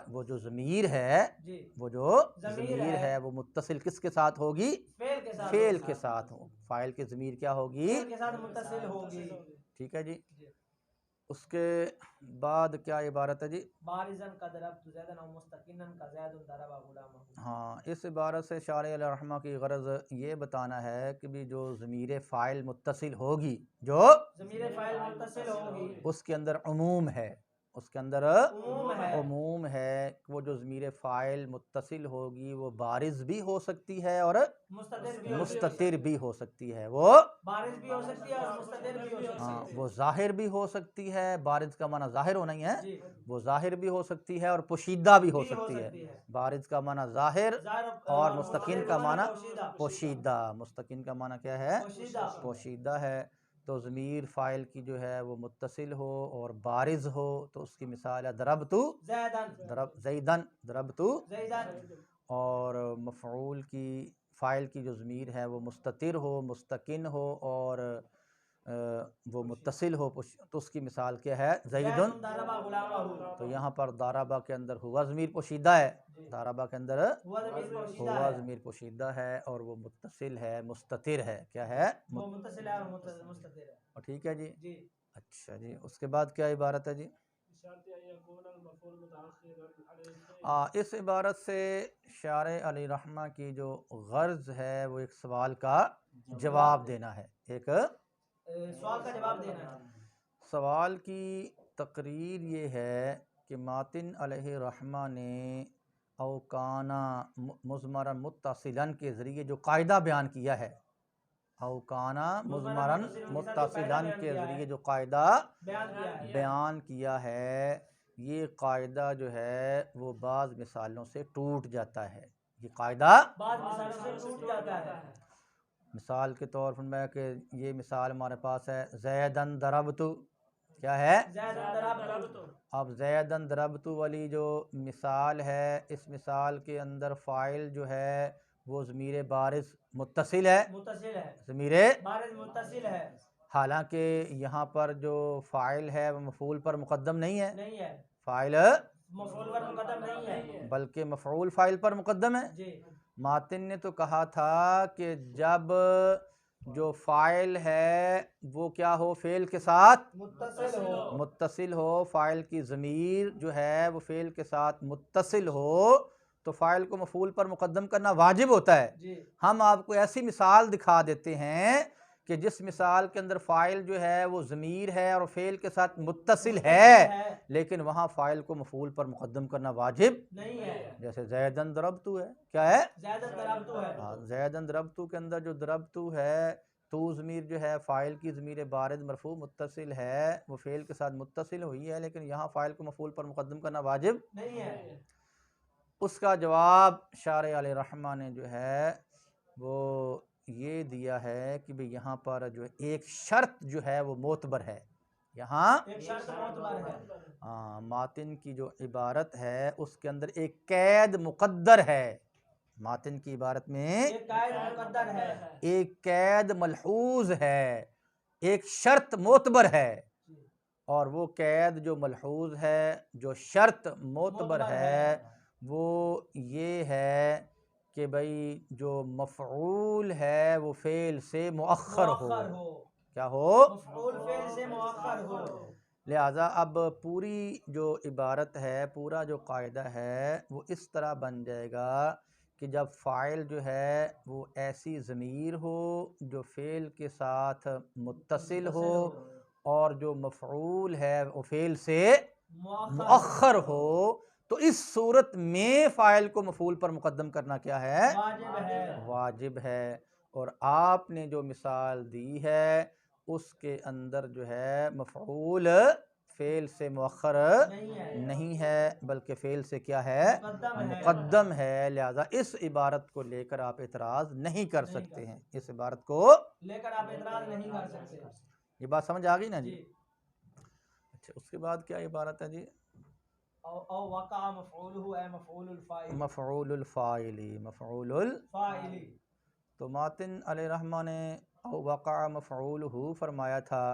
वो जो ज़मीर है, वो जो ज़मीर है वो मुत्तसिल किसके साथ होगी? फ़ेल के साथ हो। फ़ाइल की ज़मीर क्या होगी? मुत्तसिल होगी। ठीक है जी। उसके बाद क्या इबारत है जी? बारिज़न का दरब ज़ैदन और मुस्तकिनन का ज़ैदुन दरबा गुलामहू। हाँ, इस इबारत से शायर अलैहिर्रहमा की गरज ये बताना है कि भी जो ज़मीर फ़ाइल मुत्तसिल होगी, जो ज़मीर फ़ाइल मुत्तसिल होगी, उसके अंदर उमूम है, उसके अंदर उमूम है। वो जो ज़मीर फ़ाइल मुत्तसिल होगी वो बारिज़ भी हो सकती है और मुस्ततिर भी हो सकती है। वो बारिज़ भी हो सकती है और मुस्ततिर भी हो सकती है। हाँ, वो ज़ाहिर भी हो सकती है, बारिज़ का माना ज़ाहिर होना ही है, वो ज़ाहिर भी हो सकती है और पोशीदा भी हो सकती है। बारिज़ का माना ज़ाहिर और मुस्तकिन का माना पोशीदा। मुस्तकिन का माना क्या है? पोशीदा है। तो ज़मीर फ़ाइल की जो है वो मुत्तसिल हो और बारिज़ हो, तो उसकी मिसाल है दरबतु ज़ैदन, दरबतु। और मफ़ऊल की फ़ाइल की जो ज़मीर है वो मुस्ततिर हो, मुस्तकिन हो और वो मुत्तसिल हो, तो उसकी मिसाल क्या है? ज़ैदुन। तो यहाँ पर दारबा के अंदर हुआ ज़मीर पोशीदा है, दारबा के अंदर हुआ ज़मीर पोशीदा है और वो मुत्तसिल है, मुस्ततिर है। क्या है? मुत्तसिल है और मुस्ततिर है। और ठीक है जी। अच्छा जी, उसके बाद क्या इबारत है जी? इस इबारत से शायर अलैहिर्रहमा की जो गर्ज है वो एक सवाल का जवाब देना है, एक सवाल का जवाब देना है। सवाल की तकरीर ये है कि मातिन अलैहिर्रहमा ने औकाना मुज़मरन मुत्तसिलन के ज़रिए जो कायदा बयान किया है, औकाना मुज़मरन मुत्तसिलन के ज़रिए जो कायदा बयान किया है, ये कायदा जो है वो बाज़ मिसालों से टूट जाता है। ये कायदा बाज़ मिसालों से टूट जाता है। मिसाल के तौर पर मैं कि ये मिसाल हमारे पास है ज़ैदन दरबतु। क्या है? अब ज़ैदन दरबतु वाली जो मिसाल है, इस मिसाल के अंदर फ़ाइल जो है वो ज़मीर बारिज़ मुत्तसिल है, ज़मीर बारिज़ मुत्तसिल है। हालांकि यहाँ पर जो फ़ाइल है वो मफ़ऊल पर मुक़द्दम नहीं है, फ़ाइल मफ़ऊल पर मुक़द्दम नहीं है, बल्कि मफ़ऊल फ़ाइल पर मुक़द्दम है। मातिन ने तो कहा था कि जब जो फ़ाइल है वो क्या हो? फ़ेल के साथ मुत्तसिल हो, फ़ाइल की ज़मीर जो है वो फ़ेल के साथ मुत्तसिल हो तो फ़ाइल को मफ़ऊल पर मुक़द्दम करना वाजिब होता है। हम आपको ऐसी मिसाल दिखा देते हैं कि जिस मिसाल के अंदर फ़ाइल जो है वो ज़मीर है और फ़ेल के साथ मुत्तसिल है, लेकिन वहाँ फ़ाइल को मफ़ूल पर मुक़द्दम करना वाजिब नहीं है। जैसे ज़ैदन दरबतु है, क्या है? ज़ैदन दरबतु है। हाँ, ज़ैदन दरबतु के अंदर जो दरबतु है, तो ज़मीर जो है फ़ाइल की ज़मीर बारिद मरफ़ू मुत्तसिल है, वो फ़ेल के साथ मुत्तसिल हुई है, लेकिन यहाँ फ़ाइल को मफ़ूल पर मुक़द्दम करना वाजिब नहीं है। उसका जवाब शारिह अलैहिर्रहमा ने जो है वो ये दिया है कि भाई यहाँ पर जो एक शर्त जो है वो मोतबर है, यहाँ एक शर्त मोतबर है। हाँ, मातिन की जो इबारत है उसके अंदर एक कैद मुक़द्दर है, मातिन की इबारत में एक कैद मुक़द्दर है, एक कैद मलहूज़ है, एक शर्त मोतबर है, और वो कैद जो मलहूज़ है, जो शर्त मोतबर है, वो ये है कि भाई जो मफ़ऊल है वो फ़ेल से मुअख्खर हो। क्या हो? मफ़ऊल फ़ेल से मुअख्खर हो। लिहाजा अब पूरी जो इबारत है, पूरा जो कायदा है वो इस तरह बन जाएगा कि जब फ़ाइल जो है वो ऐसी ज़मीर हो जो फ़ेल के साथ मुत्तसिल हो और जो मफ़ऊल है वो फ़ेल से मुअख्खर हो, तो इस सूरत में फ़ाइल को मफ़ूल पर मुक़द्दम करना क्या है? वाजिब है। और आपने जो मिसाल दी है उसके अंदर जो है मफ़ऊल फ़ेल से मुअख्खर नहीं है, बल्कि फ़ेल से क्या है? मुक़द्दम है। लिहाजा इस इबारत को लेकर आप एतराज़ नहीं कर सकते हैं, इस इबारत को लेकर आप एतराज़ नहीं कर सकते। ये बात समझ आ गई ना जी? अच्छा, उसके बाद क्या इबारत है जी? मफ़ऊलुल फ़ाइली। तो मातिन अलैहिर्रहमा ने वक़ा मफ़ऊलुहु फरमाया था,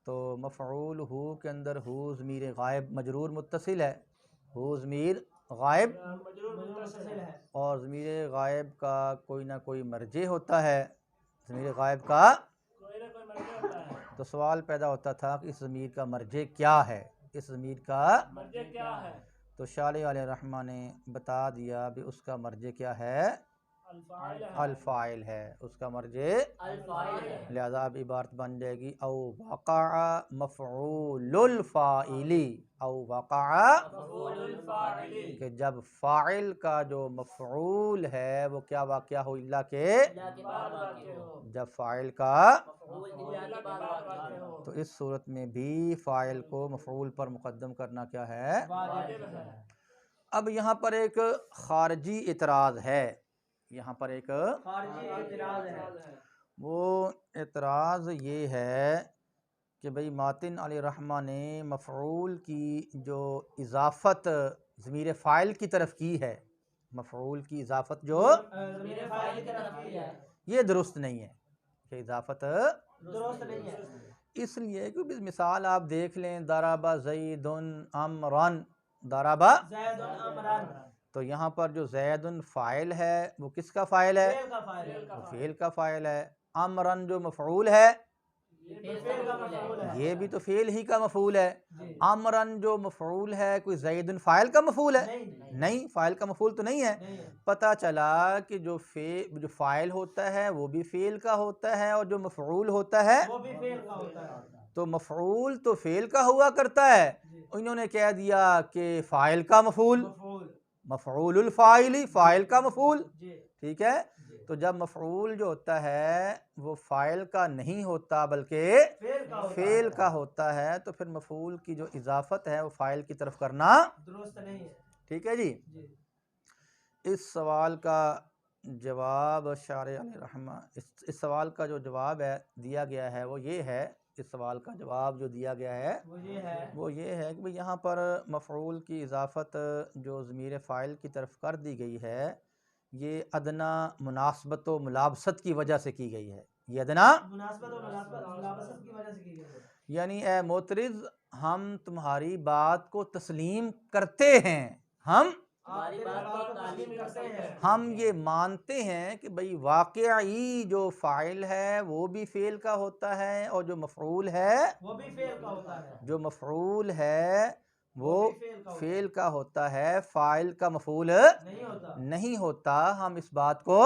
तो मफ़ऊलुहु के अंदर हु ज़मीर गायब मजरूर मुत्तसिल है, हु ज़मीर गायब और ज़मीर गायब का कोई ना कोई मर्जे होता है, ज़मीर गायब का तो सवाल पैदा होता था कि इस ज़मीर का मर्जे क्या है, इस ज़मीर का मर्जे क्या है? तो शारिह अलैहिर्रहमा ने बता दिया भी उसका मर्जे क्या है? अल-फ़ाइल है, उसका मर्जे अल-फ़ाइल है। लिहाजा अब इबारत बन जाएगी औ वक़अ मफ़ऊलुल फ़ाइली, औ वक़अ मफ़ऊलुल फ़ाइली, कि जब फ़ाइल का जो मफ़ऊल है वो क्या वाक़या हो? इल्ला के जब फ़ाइल का तो इस सूरत में भी फ़ाइल को मफ़ऊल पर मुक़द्दम करना क्या है? वाजिब है। अब यहाँ पर एक ख़ारजी इतराज़ है, यहाँ पर एक ख़ारजी इतराज़ है। वो इतराज़ ये है कि भाई मातिन अलैहिर्रहमा ने मफ़ऊल की जो इज़ाफ़त ज़मीर फ़ाइल की तरफ की है, मफ़ऊल की इज़ाफ़त जो ज़मीर फ़ाइल की तरफ की है, ये दुरुस्त नहीं है, कि इज़ाफ़त दुरुस्त नहीं है। इसलिए कि मिसाल आप देख लें, दरबा ज़ैदुन अमरन, दरबा ज़ैदुन अमरन, तो यहाँ पर जो ज़ैदुन फ़ाइल है वो किसका फ़ाइल है? वो फ़ेल का फ़ाइल है। अमरन जो मफ़ऊल है ये भी तो फ़ेल ही का मफ़ऊल है। अमरन जो मफ़ऊल है कोई ज़ैदुन फ़ाइल का मफ़ऊल है? नहीं, फ़ाइल का मफ़ऊल तो नहीं है। पता चला कि जो फ़ाइल होता है वो भी फ़ेल का होता है और जो मफ़ऊल होता है वो भी फ़ेल का होता है। तो मफ़ऊल तो फ़ेल का हुआ करता है, इन्होंने कह दिया कि फ़ाइल का मफ़ऊल, मफ़ऊलुल फ़ाइली, फ़ाइल का मफ़ऊल, ठीक है। तो जब मफ़ऊल जो होता है वो फ़ाइल का नहीं होता बल्कि फ़ेल का होता है, तो फिर मफ़ऊल की जो इज़ाफ़त है वो फ़ाइल की तरफ करना दुरुस्त नहीं है, ठीक है जी। इस सवाल का जवाब शारिह अलैहिर्रहमा, इस सवाल का जो जवाब है दिया गया है वो ये है, इस सवाल का जवाब जो दिया गया है वो ये है कि भाई यहाँ पर मफ़ऊल की इज़ाफ़त जो ज़मीर फ़ाइल की तरफ कर दी गई है ये अदना मुनासबत व मुलाबसत की वजह से की गई है, ये अदना मुनासबत व मुलाबसत की वजह से की गई है। यानी ए मोतरिज़, हम तुम्हारी बात को तस्लीम करते हैं, हम ये मानते हैं कि भाई वाक़ई जो फ़ाइल है वो भी फ़ेल का होता है और जो मफ़ऊल है वो भी फ़ेल का होता है, जो मफ़ऊल है वो फ़ेल का होता है, फ़ाइल का मफ़ऊल नहीं होता। हम इस बात को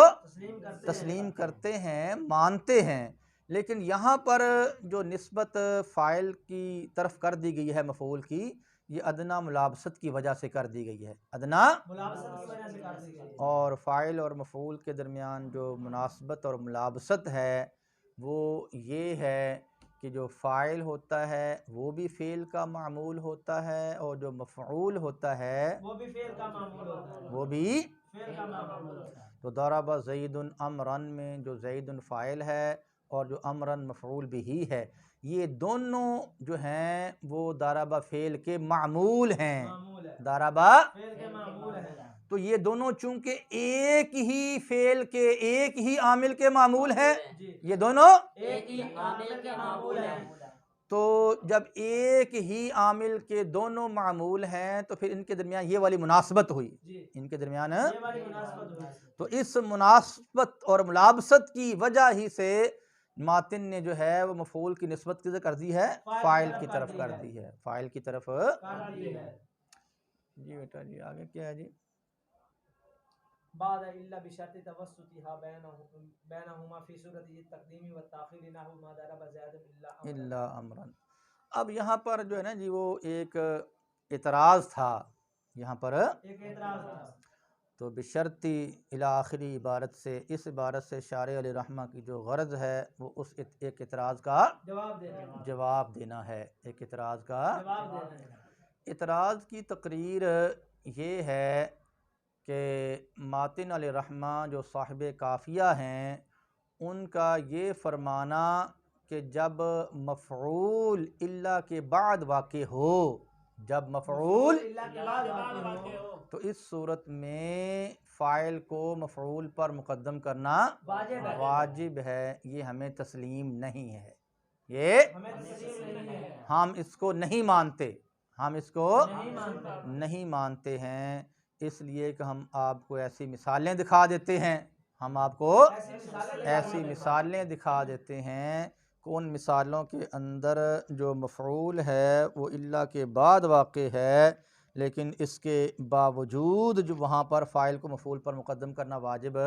तस्लीम करते हैं, मानते हैं, लेकिन यहाँ पर जो निस्बत फ़ाइल की तरफ कर दी गई है मफ़ऊल की, ये अदना मुलाबसत की वजह से कर दी गई है, अदना मुलाबसत की वजह से कर दी गई है। और फ़ाइल और मफ़ऊल के दरमियान जो मुनासबत और मुलाबसत है वो ये है कि जो फ़ाइल होता है वो भी फ़ेल का मामूल होता है और जो मफ़ऊल होता है वो भी फेल का मामूल होता है, वो भी। फेल का मामूल होता है। तो दरबा ज़ैदुन अमरन में जो ज़ैदुन फ़ाइल है और जो अमरन मफ़ऊल बिही है, ये दोनों जो हैं वो दरबा फ़ेल के मामूल हैं, मामूल है, दरबा फेल के मामूल है। तो ये दोनों चूंकि एक ही फ़ेल के एक ही आमिल के मामूल हैं, जी, ये दोनों एक ही आमिल के मामूल है। तो जब एक ही आमिल के दोनों मामूल हैं तो फिर इनके दरमियान ये वाली मुनासबत हुई, जी, इनके दरमियान ये वाली मुनासबत हुई। तो इस मुनासबत और मुलाबसत की वजह ही से मातिन ने जो है वो मफ़ऊल की निस्बत किधर कर दी है, फ़ाइल की तरफ कर दी है, फ़ाइल की तरफ कर दी है। जी बेटा जी आगे क्या है जी। बाद इल्ला बिशर्ति तवस्सुतिहा बैनहुमा फी सूरति तक़दीमी व ताख़ीर नहू मा दरबा ज़ैद इल्ला अमरन। अब यहाँ पर जो है ना जी वो एक एतराज़ था, यहाँ पर एक एतराज़ था। तो बिशर्ती इला आखिरी इबारत से, इस इबारत से शारे अली रहमा की जो गरज है वो उस एक एतराज़ का जवाब देना है, एक एतराज़ का जवाब देना है। एतराज़ की तकरीर ये है कि मातिन अली रहमा जो साहिब काफ़िया हैं उनका ये फरमाना कि जब मफ़ऊल इल्ला के बाद वाक़े हो, जब मफ़ऊल इल्ला के बाद वाक़े हो तो इस सूरत में फ़ाइल को मफ़ऊल पर मुक़द्दम करना वाजिब है, ये हमें तस्लीम नहीं है, ये हमें तस्लीम नहीं है, हम इसको नहीं मानते, हम इसको नहीं मानते हैं। इसलिए कि हम आपको ऐसी मिसालें दिखा देते हैं, हम आपको ऐसी मिसालें दिखा देते हैं कि उन मिसालों के अंदर जो मफ़ऊल है वो इल्ला के बाद वाक़े है, लेकिन इसके बावजूद जो वहाँ पर फ़ाइल को मफ़ऊल पर मुक़द्दम करना वाजिब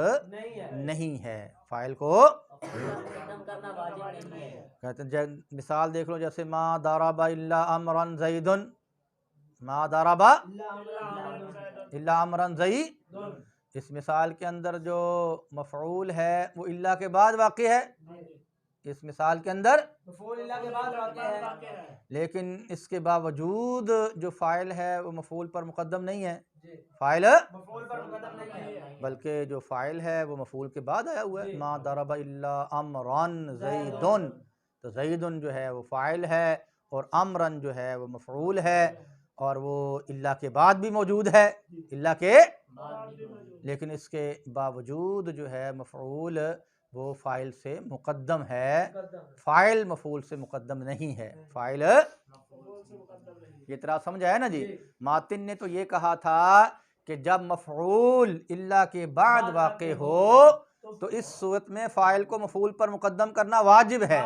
नहीं है, फ़ाइल को मुक़द्दम करना वाजिब नहीं है। कहते हैं मिसाल देख लो, जैसे मा दाराबा इल्ला अमरन ज़ैदुन, मा दाराबा इल्ला अमरन ज़ैदुन, इस मिसाल के अंदर जो मफ़ऊल है वो इल्ला के बाद वाक़े है, इस मिसाल के अंदर मफ़ऊल इल्ला के बाद वाक़े है, लेकिन इसके बावजूद जो फ़ाइल है वो मफ़ऊल पर मुक़द्दम नहीं है, फ़ाइल मफ़ऊल पर मुक़द्दम नहीं है, बल्कि जो फ़ाइल है वो मफ़ऊल के बाद आया हुआ है, मा दरबा इल्ला अमरन ज़ैदुन, तो ज़ैदुन जो है वो फ़ाइल है और अमरन जो है वो मफ़ऊल है और वो इल्ला के बाद भी मौजूद है, इल्ला के लेकिन इसके बावजूद जो है मफ़ऊल वो फ़ाइल से मुक़द्दम है, फ़ाइल मफ़ऊल से मुक़द्दम नहीं है, फ़ाइल ये तरह समझ आया ना जी। मातिन ने तो ये कहा था कि जब मफ़ऊल इल्ला के बाद वाक़े हो तो इस सूरत में फ़ाइल को मफ़ऊल पर मुक़द्दम करना वाजिब है।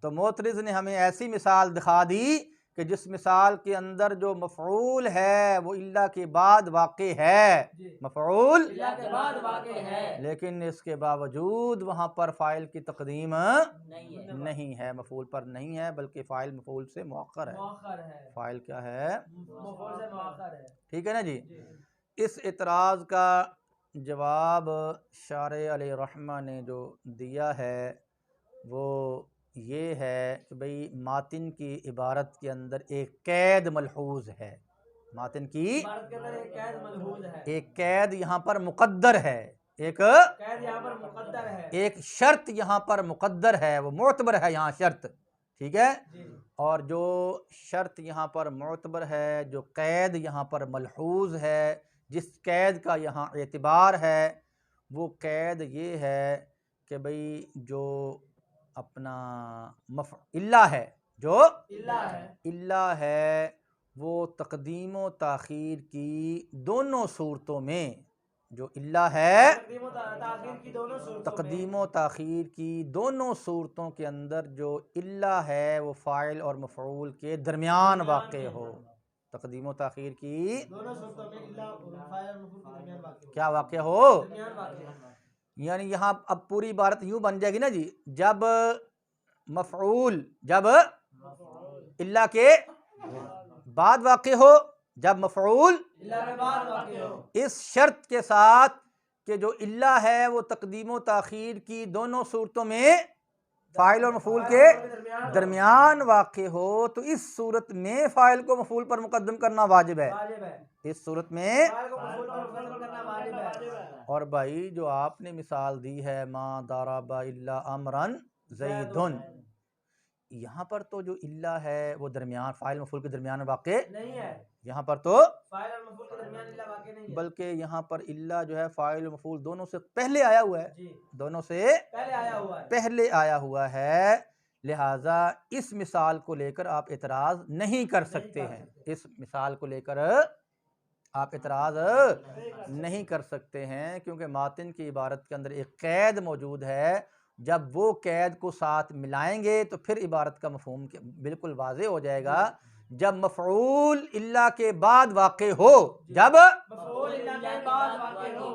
तो मोतरिज़ ने हमें ऐसी मिसाल दिखा दी कि जिस मिसाल के अंदर जो मफ़ऊल है वो इल्ला के बाद वाक़े है, मफ़ऊल इल्ला के बाद वाक़े है, लेकिन इसके बावजूद वहाँ पर फ़ाइल की तक़दीम नहीं है, मफ़ऊल पर नहीं है, बल्कि फ़ाइल मफ़ऊल से मुअक्खर है, फ़ाइल क्या है, मफ़ऊल से मुअक्खर है। ठीक है ना जी। इस एतराज़ का जवाब शारे अली रहमा ने जो दिया है वो ये है कि भाई मातिन की इबारत के अंदर एक कैद मलहूज़ है, मातिन की इबारत के अंदर एक कैद मलहूज़ है, एक कैद यहाँ पर मुक़द्दर है, एक कैद यहाँ पर मुक़द्दर है, एक शर्त यहाँ पर मुक़द्दर है, वो मोतबर है यहाँ शर्त, ठीक है। और जो शर्त यहाँ पर मोतबर है, जो कैद यहाँ पर मलहूज़ है, जिस कैद का यहाँ एतबार है वो कैद ये है कि भाई जो अपना इल्ला है, जो इल्ला है वो तक़दीम व ताख़ीर की दोनों सूरतों में, जो इल्ला है तक़दीम व ताख़ीर की दोनों सूरतों के अंदर जो इल्ला है वो फ़ाइल और मफ़ऊल के दरमियान वाक़े हो, तक़दीम व ताख़ीर की दोनों सूरतों में इल्ला और फ़ाइल और मफ़ऊल के दरमियान वाक़े क्या वाक़े हो, दरमियान वाक़े। यानी यहाँ अब पूरी इबारत यूँ बन जाएगी ना जी, जब मफ़ऊल जब इल्ला के बाद वाक़े हो, जब मफ़ऊल इस शर्त के साथ कि जो इल्ला है वो तक़दीम व ताख़ीर की दोनों सूरतों में फ़ाइल और मफ़ऊल के दरमियान वाक़े हो, तो इस सूरत में फ़ाइल को मफ़ऊल पर मुक़द्दम करना वाजिब है। इस सूरत में और भाई जो आपने मिसाल दी है मा दारबा इल्ला अमरन ज़ैदुन, यहाँ पर तो जो इल्ला है वो दरमियान फ़ाइल मफ़ऊल के दरमियान वाक़े नहीं है। यहाँ पर तो फ़ाइल और मफ़ऊल के दरमियान इल्ला वाक़े नहीं है, बल्कि यहाँ पर इल्ला जो है फ़ाइल और मफ़ऊल दोनों से पहले आया हुआ है, दोनों से पहले आया हुआ है। लिहाजा इस मिसाल को लेकर आप एतराज़ नहीं कर सकते हैं। इस मिसाल को लेकर आप एतराज़ नहीं कर सकते हैं, क्योंकि मातिन की इबारत के अंदर एक कैद मौजूद है। जब वो कैद को साथ मिलाएंगे तो फिर इबारत का मफ़हूम बिल्कुल वाज़े हो जाएगा। जब मफ़ऊल इल्ला के बाद वाक़े हो, जब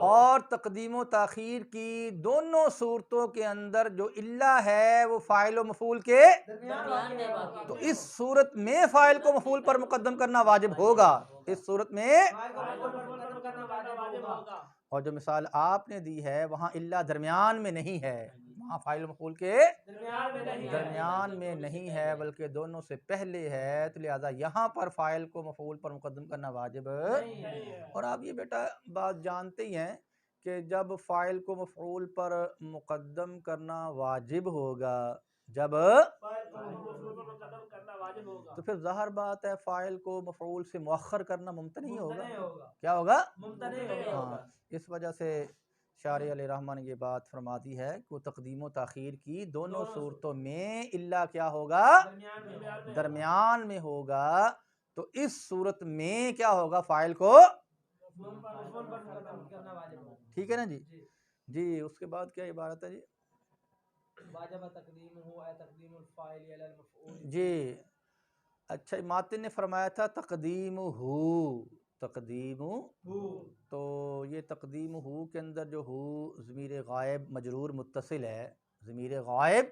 और तक़दीम व ताख़ीर की दोनों सूरतों के अंदर जो इल्ला है वो फ़ाइल व मफ़ऊल के, तो इस सूरत में फ़ाइल को मफ़ऊल पर मुक़द्दम करना वाजिब होगा। इस सूरत में, और जो मिसाल आपने दी है वहाँ इल्ला दरमियान में नहीं है, वहाँ फ़ाइल मफ़ऊल के दरमियान में नहीं है, बल्कि दोनों से पहले है। तो लिहाजा यहाँ पर फ़ाइल को मफ़ऊल पर मुक़द्दम करना वाजिब है। और आप ये बेटा बात जानते ही हैं कि जब फ़ाइल को मफ़ऊल पर मुक़द्दम करना वाजिब होगा, जब तो फिर ज़ाहिर बात है फ़ाइल को मफ़ऊल से मुअख्खर करना मुमतनी होगा। क्या होगा? हाँ, इस वजह से शारी अलैहिर्रहमान ने ये बात फरमा दी है कि वो तक़दीम व ताख़ीर की दोनों सूरतों में इल्ला क्या होगा? दरमियान में होगा। तो इस सूरत में क्या होगा? फ़ाइल को, ठीक है ना जी? जी, उसके बाद क्या इबारत है जी? जी, अच्छा, मातिन ने फरमाया था तक़दीम हु, तक़दीम हु, तो ये तक़दीम हु के अंदर जो हु ज़मीर गायब मजरूर मुत्तसिल है, ज़मीर गायब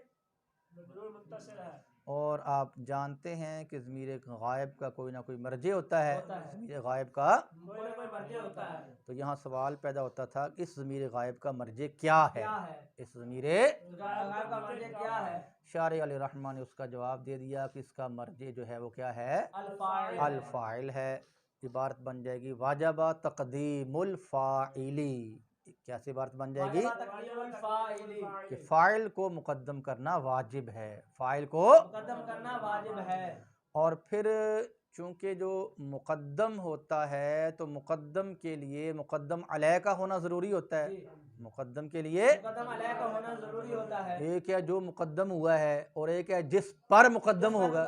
और आप जानते हैं कि ज़मीर गायब का कोई ना कोई मर्जे होता है, ज़मीर गायब का कोई मर्जे होता है। तो यहाँ सवाल पैदा होता था कि इस ज़मीर गायब का मर्जे क्या है, इस ज़मीर गायब का मर्जे क्या है? शारी अलैहिर्रहमान ने उसका जवाब दे दिया कि इसका मर्जे जो है वो क्या है? अल फ़ाइल है। इबारत बन जाएगी वाजबा तक़दीमुल फ़ाइली। कैसे इबारत बन जाएगी? कि फ़ाइल को मुक़द्दम करना वाजिब है, फ़ाइल को मुक़द्दम करना वाजिब है। और फिर चूँकि जो मुक़द्दम होता है तो मुक़द्दम के लिए मुक़द्दम अलैह का होना ज़रूरी होता है। मुक़द्दम के लिए मुक़द्दम अलैह का होना ज़रूरी होता है। एक है जो मुक़द्दम हुआ है और एक है जिस पर मुक़द्दम होगा,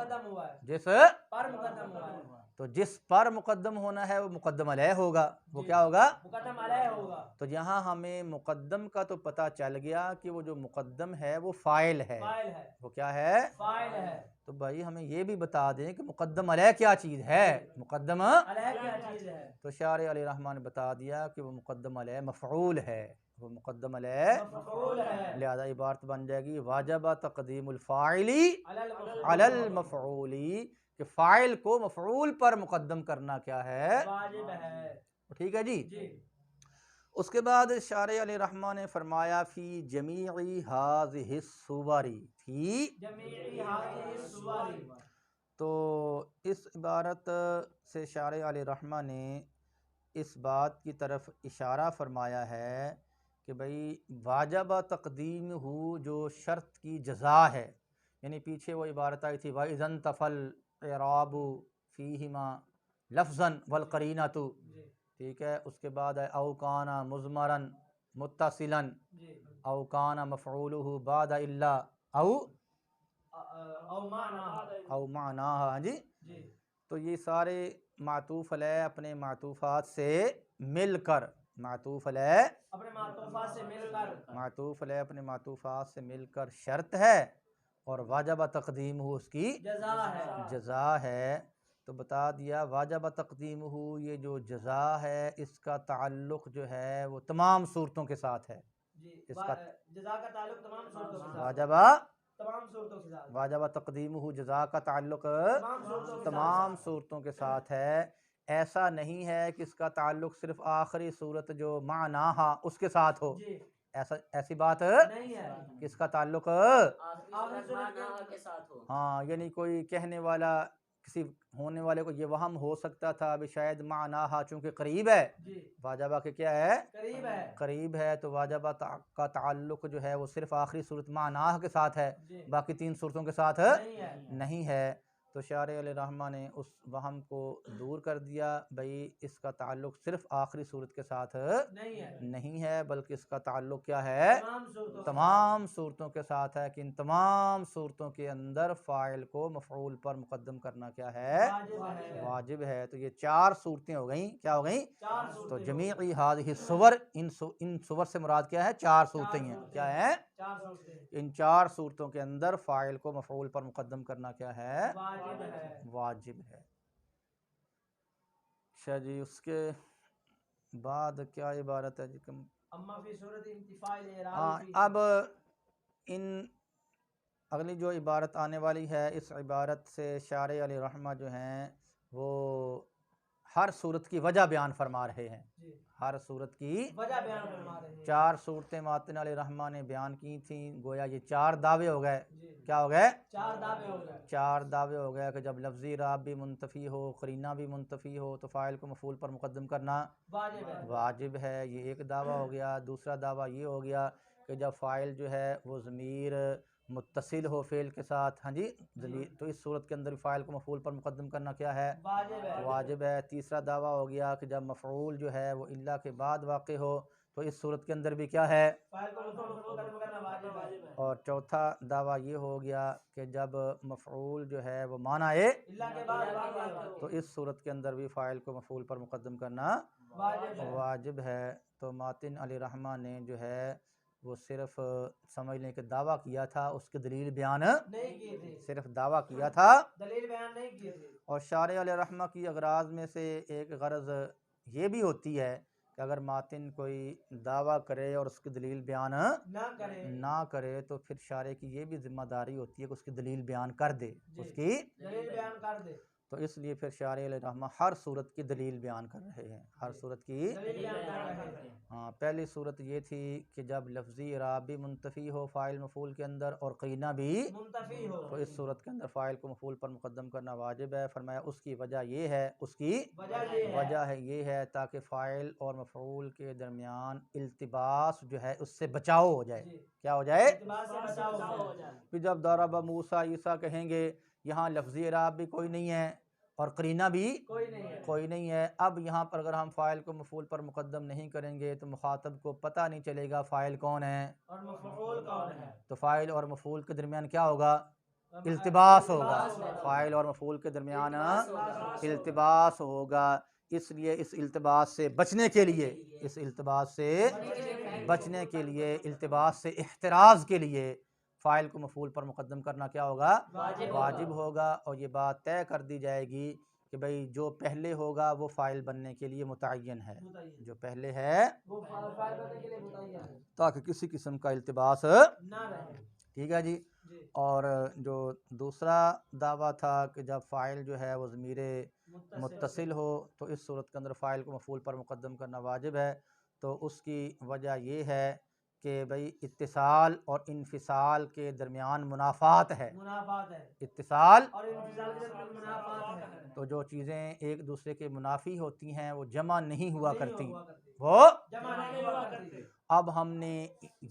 जिस पर मुक़द्दम हुआ है। तो जिस पर मुक़द्दम होना है वो मुक़द्दम अलैह होगा, वो क्या होगा? मुक़द्दम अलैह होगा। तो यहाँ हमें मुक़द्दम का तो पता चल गया कि वो जो मुक़द्दम है वो फ़ाइल है, वो क्या है? फ़ाइल है। तो भाई हमें ये भी बता दें कि मुक़द्दम अलैह क्या चीज़ है, मुक़द्दम अलैह क्या चीज़ है? तो शारी अलैहिर्रहमान ने बता दिया कि वो मुक़द्दम अलैह मफ़ऊल है, वो मुक़द्दम अलैह मफ़ऊल है। लिहाजा इबारत बन जाएगी वाजबा तक़दीमुल फ़ाइली अलल मफ़ऊली, कि फ़ाइल को मफ़ऊल पर मुक़द्दम करना क्या है? वाजिब है। ठीक है जी? उसके बाद शारी अलैहिर्रहमान ने फरमाया फ़ी जमीई हाज़िहि सुवरी, फ़ी जमीई हाज़िहि सुवरी। तो इस इबारत से शारी अलैहिर्रहमान ने इस बात की तरफ इशारा फरमाया है कि भाई वाजबा तक़दीम हु जो शर्त की जज़ा है, यानी पीछे वो इबारत आई थी वाइज़न तफ़ल इराबु फ़ीहिमा लफ्ज़न वल क़रीनतु, ठीक है। उसके बाद है औकाना मुज़मरन मुत्तसिलन औकाना मफ़ऊलुहु बाद इल्ला औ माना। हाँ जी, तो ये सारे मातूफ़ अलैह अपने मातूफ़ात से मिलकर, मातूफ़ अलैह अपने मातूफ़ात से मिलकर, मातूफ़ अलैह अपने मातूफ़ात से मिलकर शर्त है और वाजबा तक़दीम हो उसकी जज़ा है। तो बता दिया वाजबा तक़दीम हो, ये जो जज़ा है इसका ताल्लुक़ जो है वो तमाम सूरतों के साथ है, इसका जज़ा का ताल्लुक़ तमाम सूरतों के साथ। वाजबा तमाम सूरतों के साथ, वाजब तक़दीमुहु जज़ा का ताल्लुक तमाम सूरतों के साथ है। ऐसा नहीं है कि इसका ताल्लुक सिर्फ आखिरी सूरत जो मानाहा उसके साथ हो, जी ऐसा ऐसी बात नहीं है, कि इसका ताल्लुक आखिरी सूरत के साथ हो। हाँ, यानी कोई कहने वाला किसी होने वाले को ये वहम हो सकता था अभी शायद मानाहा चूँकि करीब है, जी वाजबा के क्या है करीब है, तो वाजबा का ताल्लुक जो है वो सिर्फ आखिरी सूरत मानाह के साथ है, जी बाकी 3 सूरतों के साथ नहीं है। तो शार रहमा ने उस वहम को दूर कर दिया, भाई इसका ताल्लुक सिर्फ आखिरी सूरत के साथ नहीं है बल्कि इसका ताल्लुक क्या है, तमाम सूरतों के साथ है कि इन तमाम सूरतों के अंदर फ़ाइल को मफ़ऊल पर मुक़द्दम करना क्या है, वाजिब है। तो ये 4 सूरतें हो गई, क्या हो गई, तो जमीई हाज़िही सुवर, इन सुवर से मुराद क्या है, 4 सूरतें हैं, क्या है, इन 4 सूरतों के अंदर फ़ाइल को मफ़ऊल पर मुक़द्दम करना क्या है, वाजिब है। अच्छा जी, उसके बाद क्या इबारत है जी, हाँ, अब इन अगली जो इबारत आने वाली है, इस इबारत से शारे अली रहमा जो हैं वो हर सूरत की वजह बयान फरमा रहे हैं, हर सूरत की वजह बयान फरमा रहे हैं। 4 सूरतें मातिन अली रहमा ने बयान की थी, गोया ये 4 दावे हो गए, क्या हो गए, 4 दावे हो गए कि जब लफ्ज़ी राब भी मुंतफ़ी हो, करीना भी मुंतफ़ी हो तो फ़ाइल को मफ़ूल पर मुक़द्दम करना वाजिब है, ये एक दावा हो गया। दूसरा दावा ये हो गया कि जब फ़ाइल जो है वो ज़मीर मुत्तसिल हो फ़ेल के साथ, हाँ जी ज़मीर, तो इस सूरत के अंदर फ़ाइल को मफ़ूल पर मुक़द्दम करना क्या है, वाजिब है। तीसरा दावा हो गया कि जब मफ़ऊल जो है वो इल्ला के बाद वाक़ हो तो इस सूरत के अंदर भी क्या है, और चौथा दावा ये हो गया कि जब मफ़ऊल जो है वो माना है तो इस सूरत के अंदर भी फ़ाइल को मफ़ऊल पर मुक़द्दम करना वाजिब है। तो मातिन अली रहमा ने जो है वो सिर्फ समझने के दावा किया था, उसकी दलील बयान नहीं की थी, सिर्फ दावा किया था, दलील बयान नहीं की थी। और शारे अली रहमा की अगराज में से एक गरज ये भी होती है कि अगर मातिन कोई दावा करे और उसकी दलील बयान ना करे तो फिर शारे की ये भी जिम्मेदारी होती है कि उसकी दलील बयान कर दे, उसकी दलील बयान कर दे। तो इसलिए फिर शारे अली रहमा हर सूरत की दलील बयान कर रहे हैं, हर सूरत की हाँ। पहली सूरत ये थी कि जब लफ्ज़ी इराब भी मुंतफ़ी हो फ़ाइल मफ़ूल के अंदर और क़रीना भी मुंतफ़ी हो तो इस सूरत के अंदर फ़ाइल को मफ़ूल पर मुक़द्दम करना वाजिब है। फरमाया उसकी वजह ये है, उसकी वजह ये है ताकि फ़ाइल और मफ़ऊल के दरमियान इल्तिबास जो है उससे बचाव हो जाए, क्या हो जाए, फिर जब दरब मूसा ईसा कहेंगे यहाँ लफ्ज़ी इराब भी कोई नहीं है और करीना भी कोई नहीं है। अब यहाँ पर अगर हम फ़ाइल को मफ़ूल पर मुक़द्दम नहीं करेंगे तो मुखातब को पता नहीं चलेगा फ़ाइल कौन है और मफ़ऊल कौन है, तो फ़ाइल और मफ़ूल के दरमियान क्या होगा, इल्तिबास होगा, फ़ाइल और मफ़ूल के दरमियान इल्तिबास होगा। इसलिए इस इल्तिबास से बचने के लिए, इस इल्तिबास से बचने के लिए, इल्तिबास से एहतराज़ के लिए फ़ाइल को मफ़ूल पर मुक़द्दम करना क्या होगा, वाजिब होगा। और ये बात तय कर दी जाएगी कि भाई जो पहले होगा वो फ़ाइल बनने के लिए मुतय्यन है, जो पहले है ताकि किसी किस्म का इल्तिबास ना रहे, ठीक है जी। और जो दूसरा दावा था कि जब फ़ाइल जो है वो ज़मीर मुत्तसिल हो तो इस सूरत के अंदर फ़ाइल को मफ़ूल पर मुक़द्दम करना वाजिब है। तो उसकी वजह ये है कि भाई इत्तिसाल और इन्फिसाल के दरमियान मुनाफ़ात है, इत्तिसाल और इन्फिसाल के दरमियान मुनाफ़ात है। तो जो चीज़ें एक दूसरे के मुनाफी होती हैं वो जमा नहीं हुआ करती, वो जमा नहीं हुआ करती। अब हमने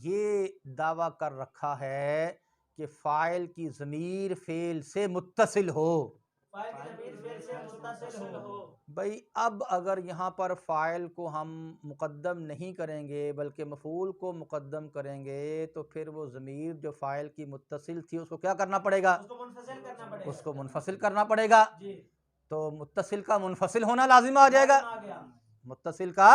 ये दावा कर रखा है कि फ़ाइल की ज़मीर फ़ेल से मुत्तसिल हो, भाई अब अगर यहाँ पर फ़ाइल को हम मुक़द्दम नहीं करेंगे बल्कि मफ़ूल को मुक़द्दम करेंगे तो फिर वो ज़मीर जो फ़ाइल की मुत्तसिल थी उसको क्या करना पड़ेगा, उसको मुनफ़सिल करना पड़ेगा। तो मुत्तसिल का मुनफ़सिल होना लाजिम आ जाएगा, मुत्तसिल का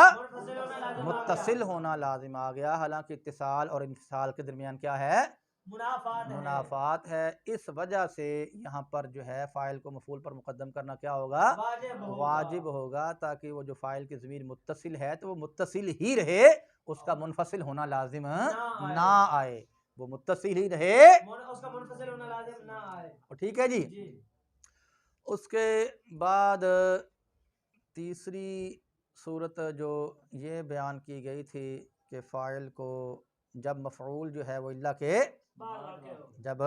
मुत्तसिल होना लाजिम आ गया। हालांकि इत्तिसाल और इन्फिसाल के दरमियान क्या है, मुनाफ़ात है। इस वजह से यहाँ पर जो है फ़ाइल को मफ़ूल पर मुक़द्दम करना क्या होगा, वाजिब होगा, ताकि वो जो फ़ाइल की ज़मीर मुत्तसिल है तो वो मुत्तसिल ही रहे, उसका मुनफ़सिल होना लाजिम ना आए। वो मुत्तसिल ही रहे, उसका मुनफसिल होना लाजिम ना आए। ठीक है जी। उसके बाद तीसरी सूरत जो ये बयान की गई थी कि फ़ाइल को जब मफ़ऊल जो है वो इल्ला के जब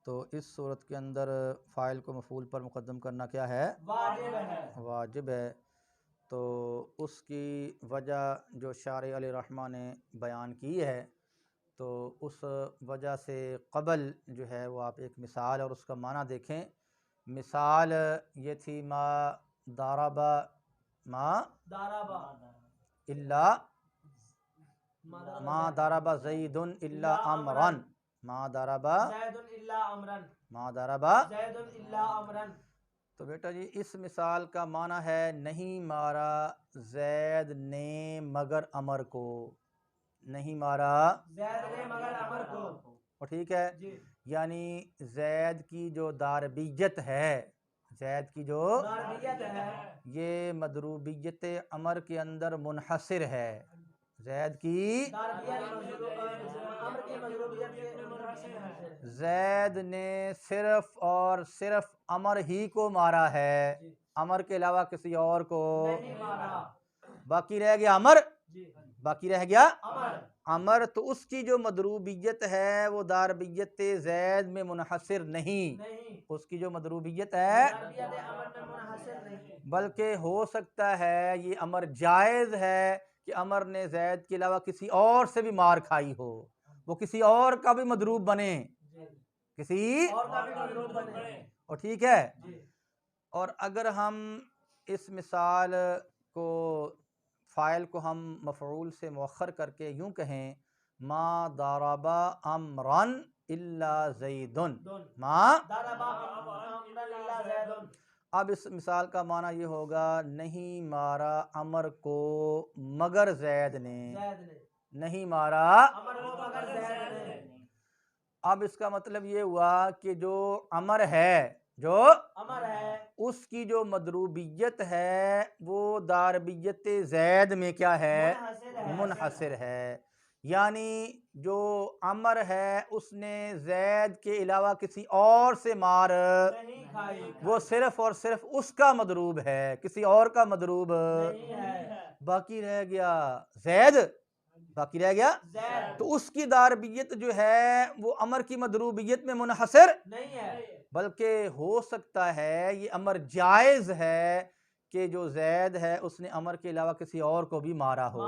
तो इस सूरत के अंदर फ़ाइल को मफ़ऊल पर मुक़द्दम करना क्या है? वाजिब है। तो उसकी वजह जो शारिअ अलैहिर्रहमा ने बयान की है, तो उस वजह से क़बल जो है वो आप एक मिसाल और उसका माना देखें। मिसाल ये थी मा दारबा इल्ला मा दारबा ज़ैदुन इल्ला अमरन, मा दारबा तो बेटा जी इस मिसाल का माना है नहीं मारा ज़ैद ने मगर अमर को, नहीं मारा ज़ैद ने मगर अमर को, और ठीक है जी। यानी ज़ैद की जो दारबियत है, ज़ैद की जो दारबियत है ये मदरूबियत अमर के अंदर मुनहसिर है। ज़ैद की ज़ैद ने सिर्फ और सिर्फ अमर ही को मारा है, अमर के अलावा किसी और को नहीं मारा। बाकी रह गया अमर, बाकी रह गया अमर। तो उसकी जो मदरूबियत है वो दारबियत ज़ैद में मुनहसिर नहीं, उसकी जो मदरूबियत है बल्कि हो सकता है ये अमर जायज़ है कि अमर ने ज़ैद के अलावा किसी और से भी मार खाई हो, वो किसी और का भी मदरूब बने, किसी और का भी मदरूब बने, और ठीक है। और अगर हम इस मिसाल को फ़ाइल को हम मफ़ऊल से मुअख्खर करके यूँ कहें मा दारबा अमरन इल्ला ज़ैदुन, मा अब इस मिसाल का माना ये होगा नहीं मारा अमर को मगर ज़ैद ने, नहीं मारा अमर को मगर ज़ैद ने। अब इसका मतलब ये हुआ कि जो अमर है, जो अमर है उसकी जो मदरूबियत है वो दारबियत ज़ैद में क्या है? मुनहसिर है। यानी जो अमर है उसने ज़ैद के अलावा किसी और से मार नहीं खाई, वो सिर्फ और सिर्फ उसका मदरूब है, किसी और का मदरूब नहीं है। बाकी रह गया ज़ैद, बाकी रह गया ज़ैद। तो उसकी दारबियत जो है वो अमर की मदरूबियत में मुनहसिर नहीं है, बल्कि हो सकता है ये अमर जायज़ है कि जो ज़ैद है उसने अमर के अलावा किसी और को भी मारा हो,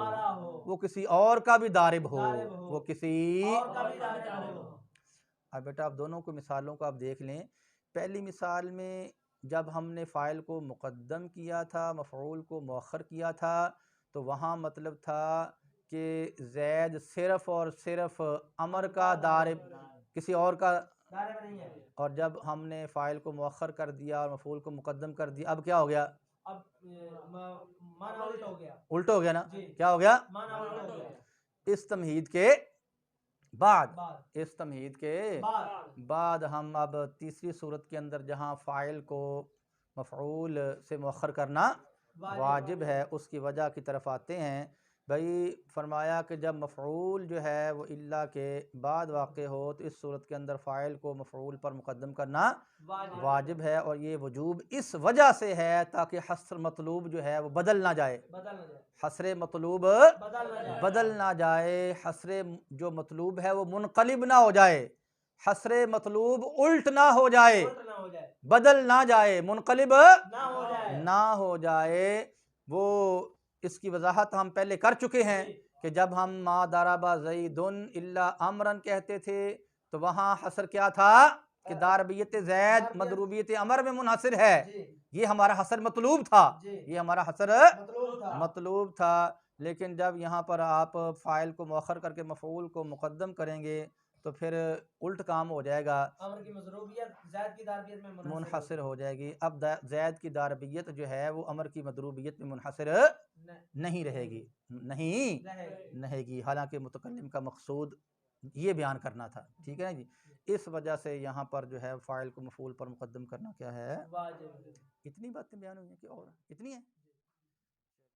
वो किसी और का भी दारिब हो, वो किसी और का भी दारिब हो। अब बेटा आप दोनों को मिसालों को आप देख लें। पहली मिसाल में जब हमने फ़ाइल को मुक़द्दम किया था, मफ़ऊल को मुअख्खर किया था, तो वहाँ मतलब था कि ज़ैद सिर्फ़ और सिर्फ अमर का दारिब, किसी और का दारिब नहीं है। और जब हमने फ़ाइल को मुअख्खर कर दिया और मफ़ऊल को मुक़द्दम कर दिया, अब क्या हो गया? अब माना उल्टा हो गया, उल्टा हो गया ना? क्या हो गया? माना उल्टा हो गया। इस तमहीद के बाद, इस तमहीद के बाद हम अब तीसरी सूरत के अंदर जहाँ फ़ाइल को मफ़ऊल से मुअख्खर करना वाजिब है उसकी वजह की तरफ आते हैं। भाई फरमाया कि जब मफ़ऊल जो है वो इल्ला के बाद वाक़े हो तो इस सूरत के अंदर फ़ाइल को मफ़ऊल पर मुक़द्दम करना वाजिब है, और ये वजूब इस वजह से है ताकि हस्र मतलूब जो है वो बदल ना जाए, हस्र मतलूब बदल ना जाए, हस्र जो मतलूब है वो मुनक़लिब ना हो जाए, हस्र मतलूब उल्ट ना हो जाए, बदल ना जाए, मुनक़लिब ना हो जाए। वो इसकी वजाहत हम पहले कर चुके हैं कि जब हम मा दारबा ज़ैदुन इल्ला अमरन कहते थे तो वहाँ हसर क्या था कि दारबियत ज़ैद मदरूबियत अमर में मुनहसिर है, ये हमारा हसर मतलूब था, ये हमारा हसर मतलूब था। लेकिन जब यहाँ पर आप फ़ाइल को मुअख्खर करके मफ़ऊल को मुक़द्दम करेंगे तो फिर उल्ट काम हो जाएगा, अमर की मदरूबियत ज़ैद की दारबियत में मुनहसिर हो जाएगी। अब ज़ैद की दारबियत जो है वो अमर की मदरूबियत में मुनहसिर नहीं रहेगी, नहीं रहेगी, हालांकि मुतकल्लिम का मकसूद ये बयान करना था, ठीक है ना जी। इस वजह से यहाँ पर जो है फ़ाइल को मफ़ऊल पर मुक़द्दम करना क्या है वाजिब। इतनी बातें बयान हुई हैं कि और इतनी है।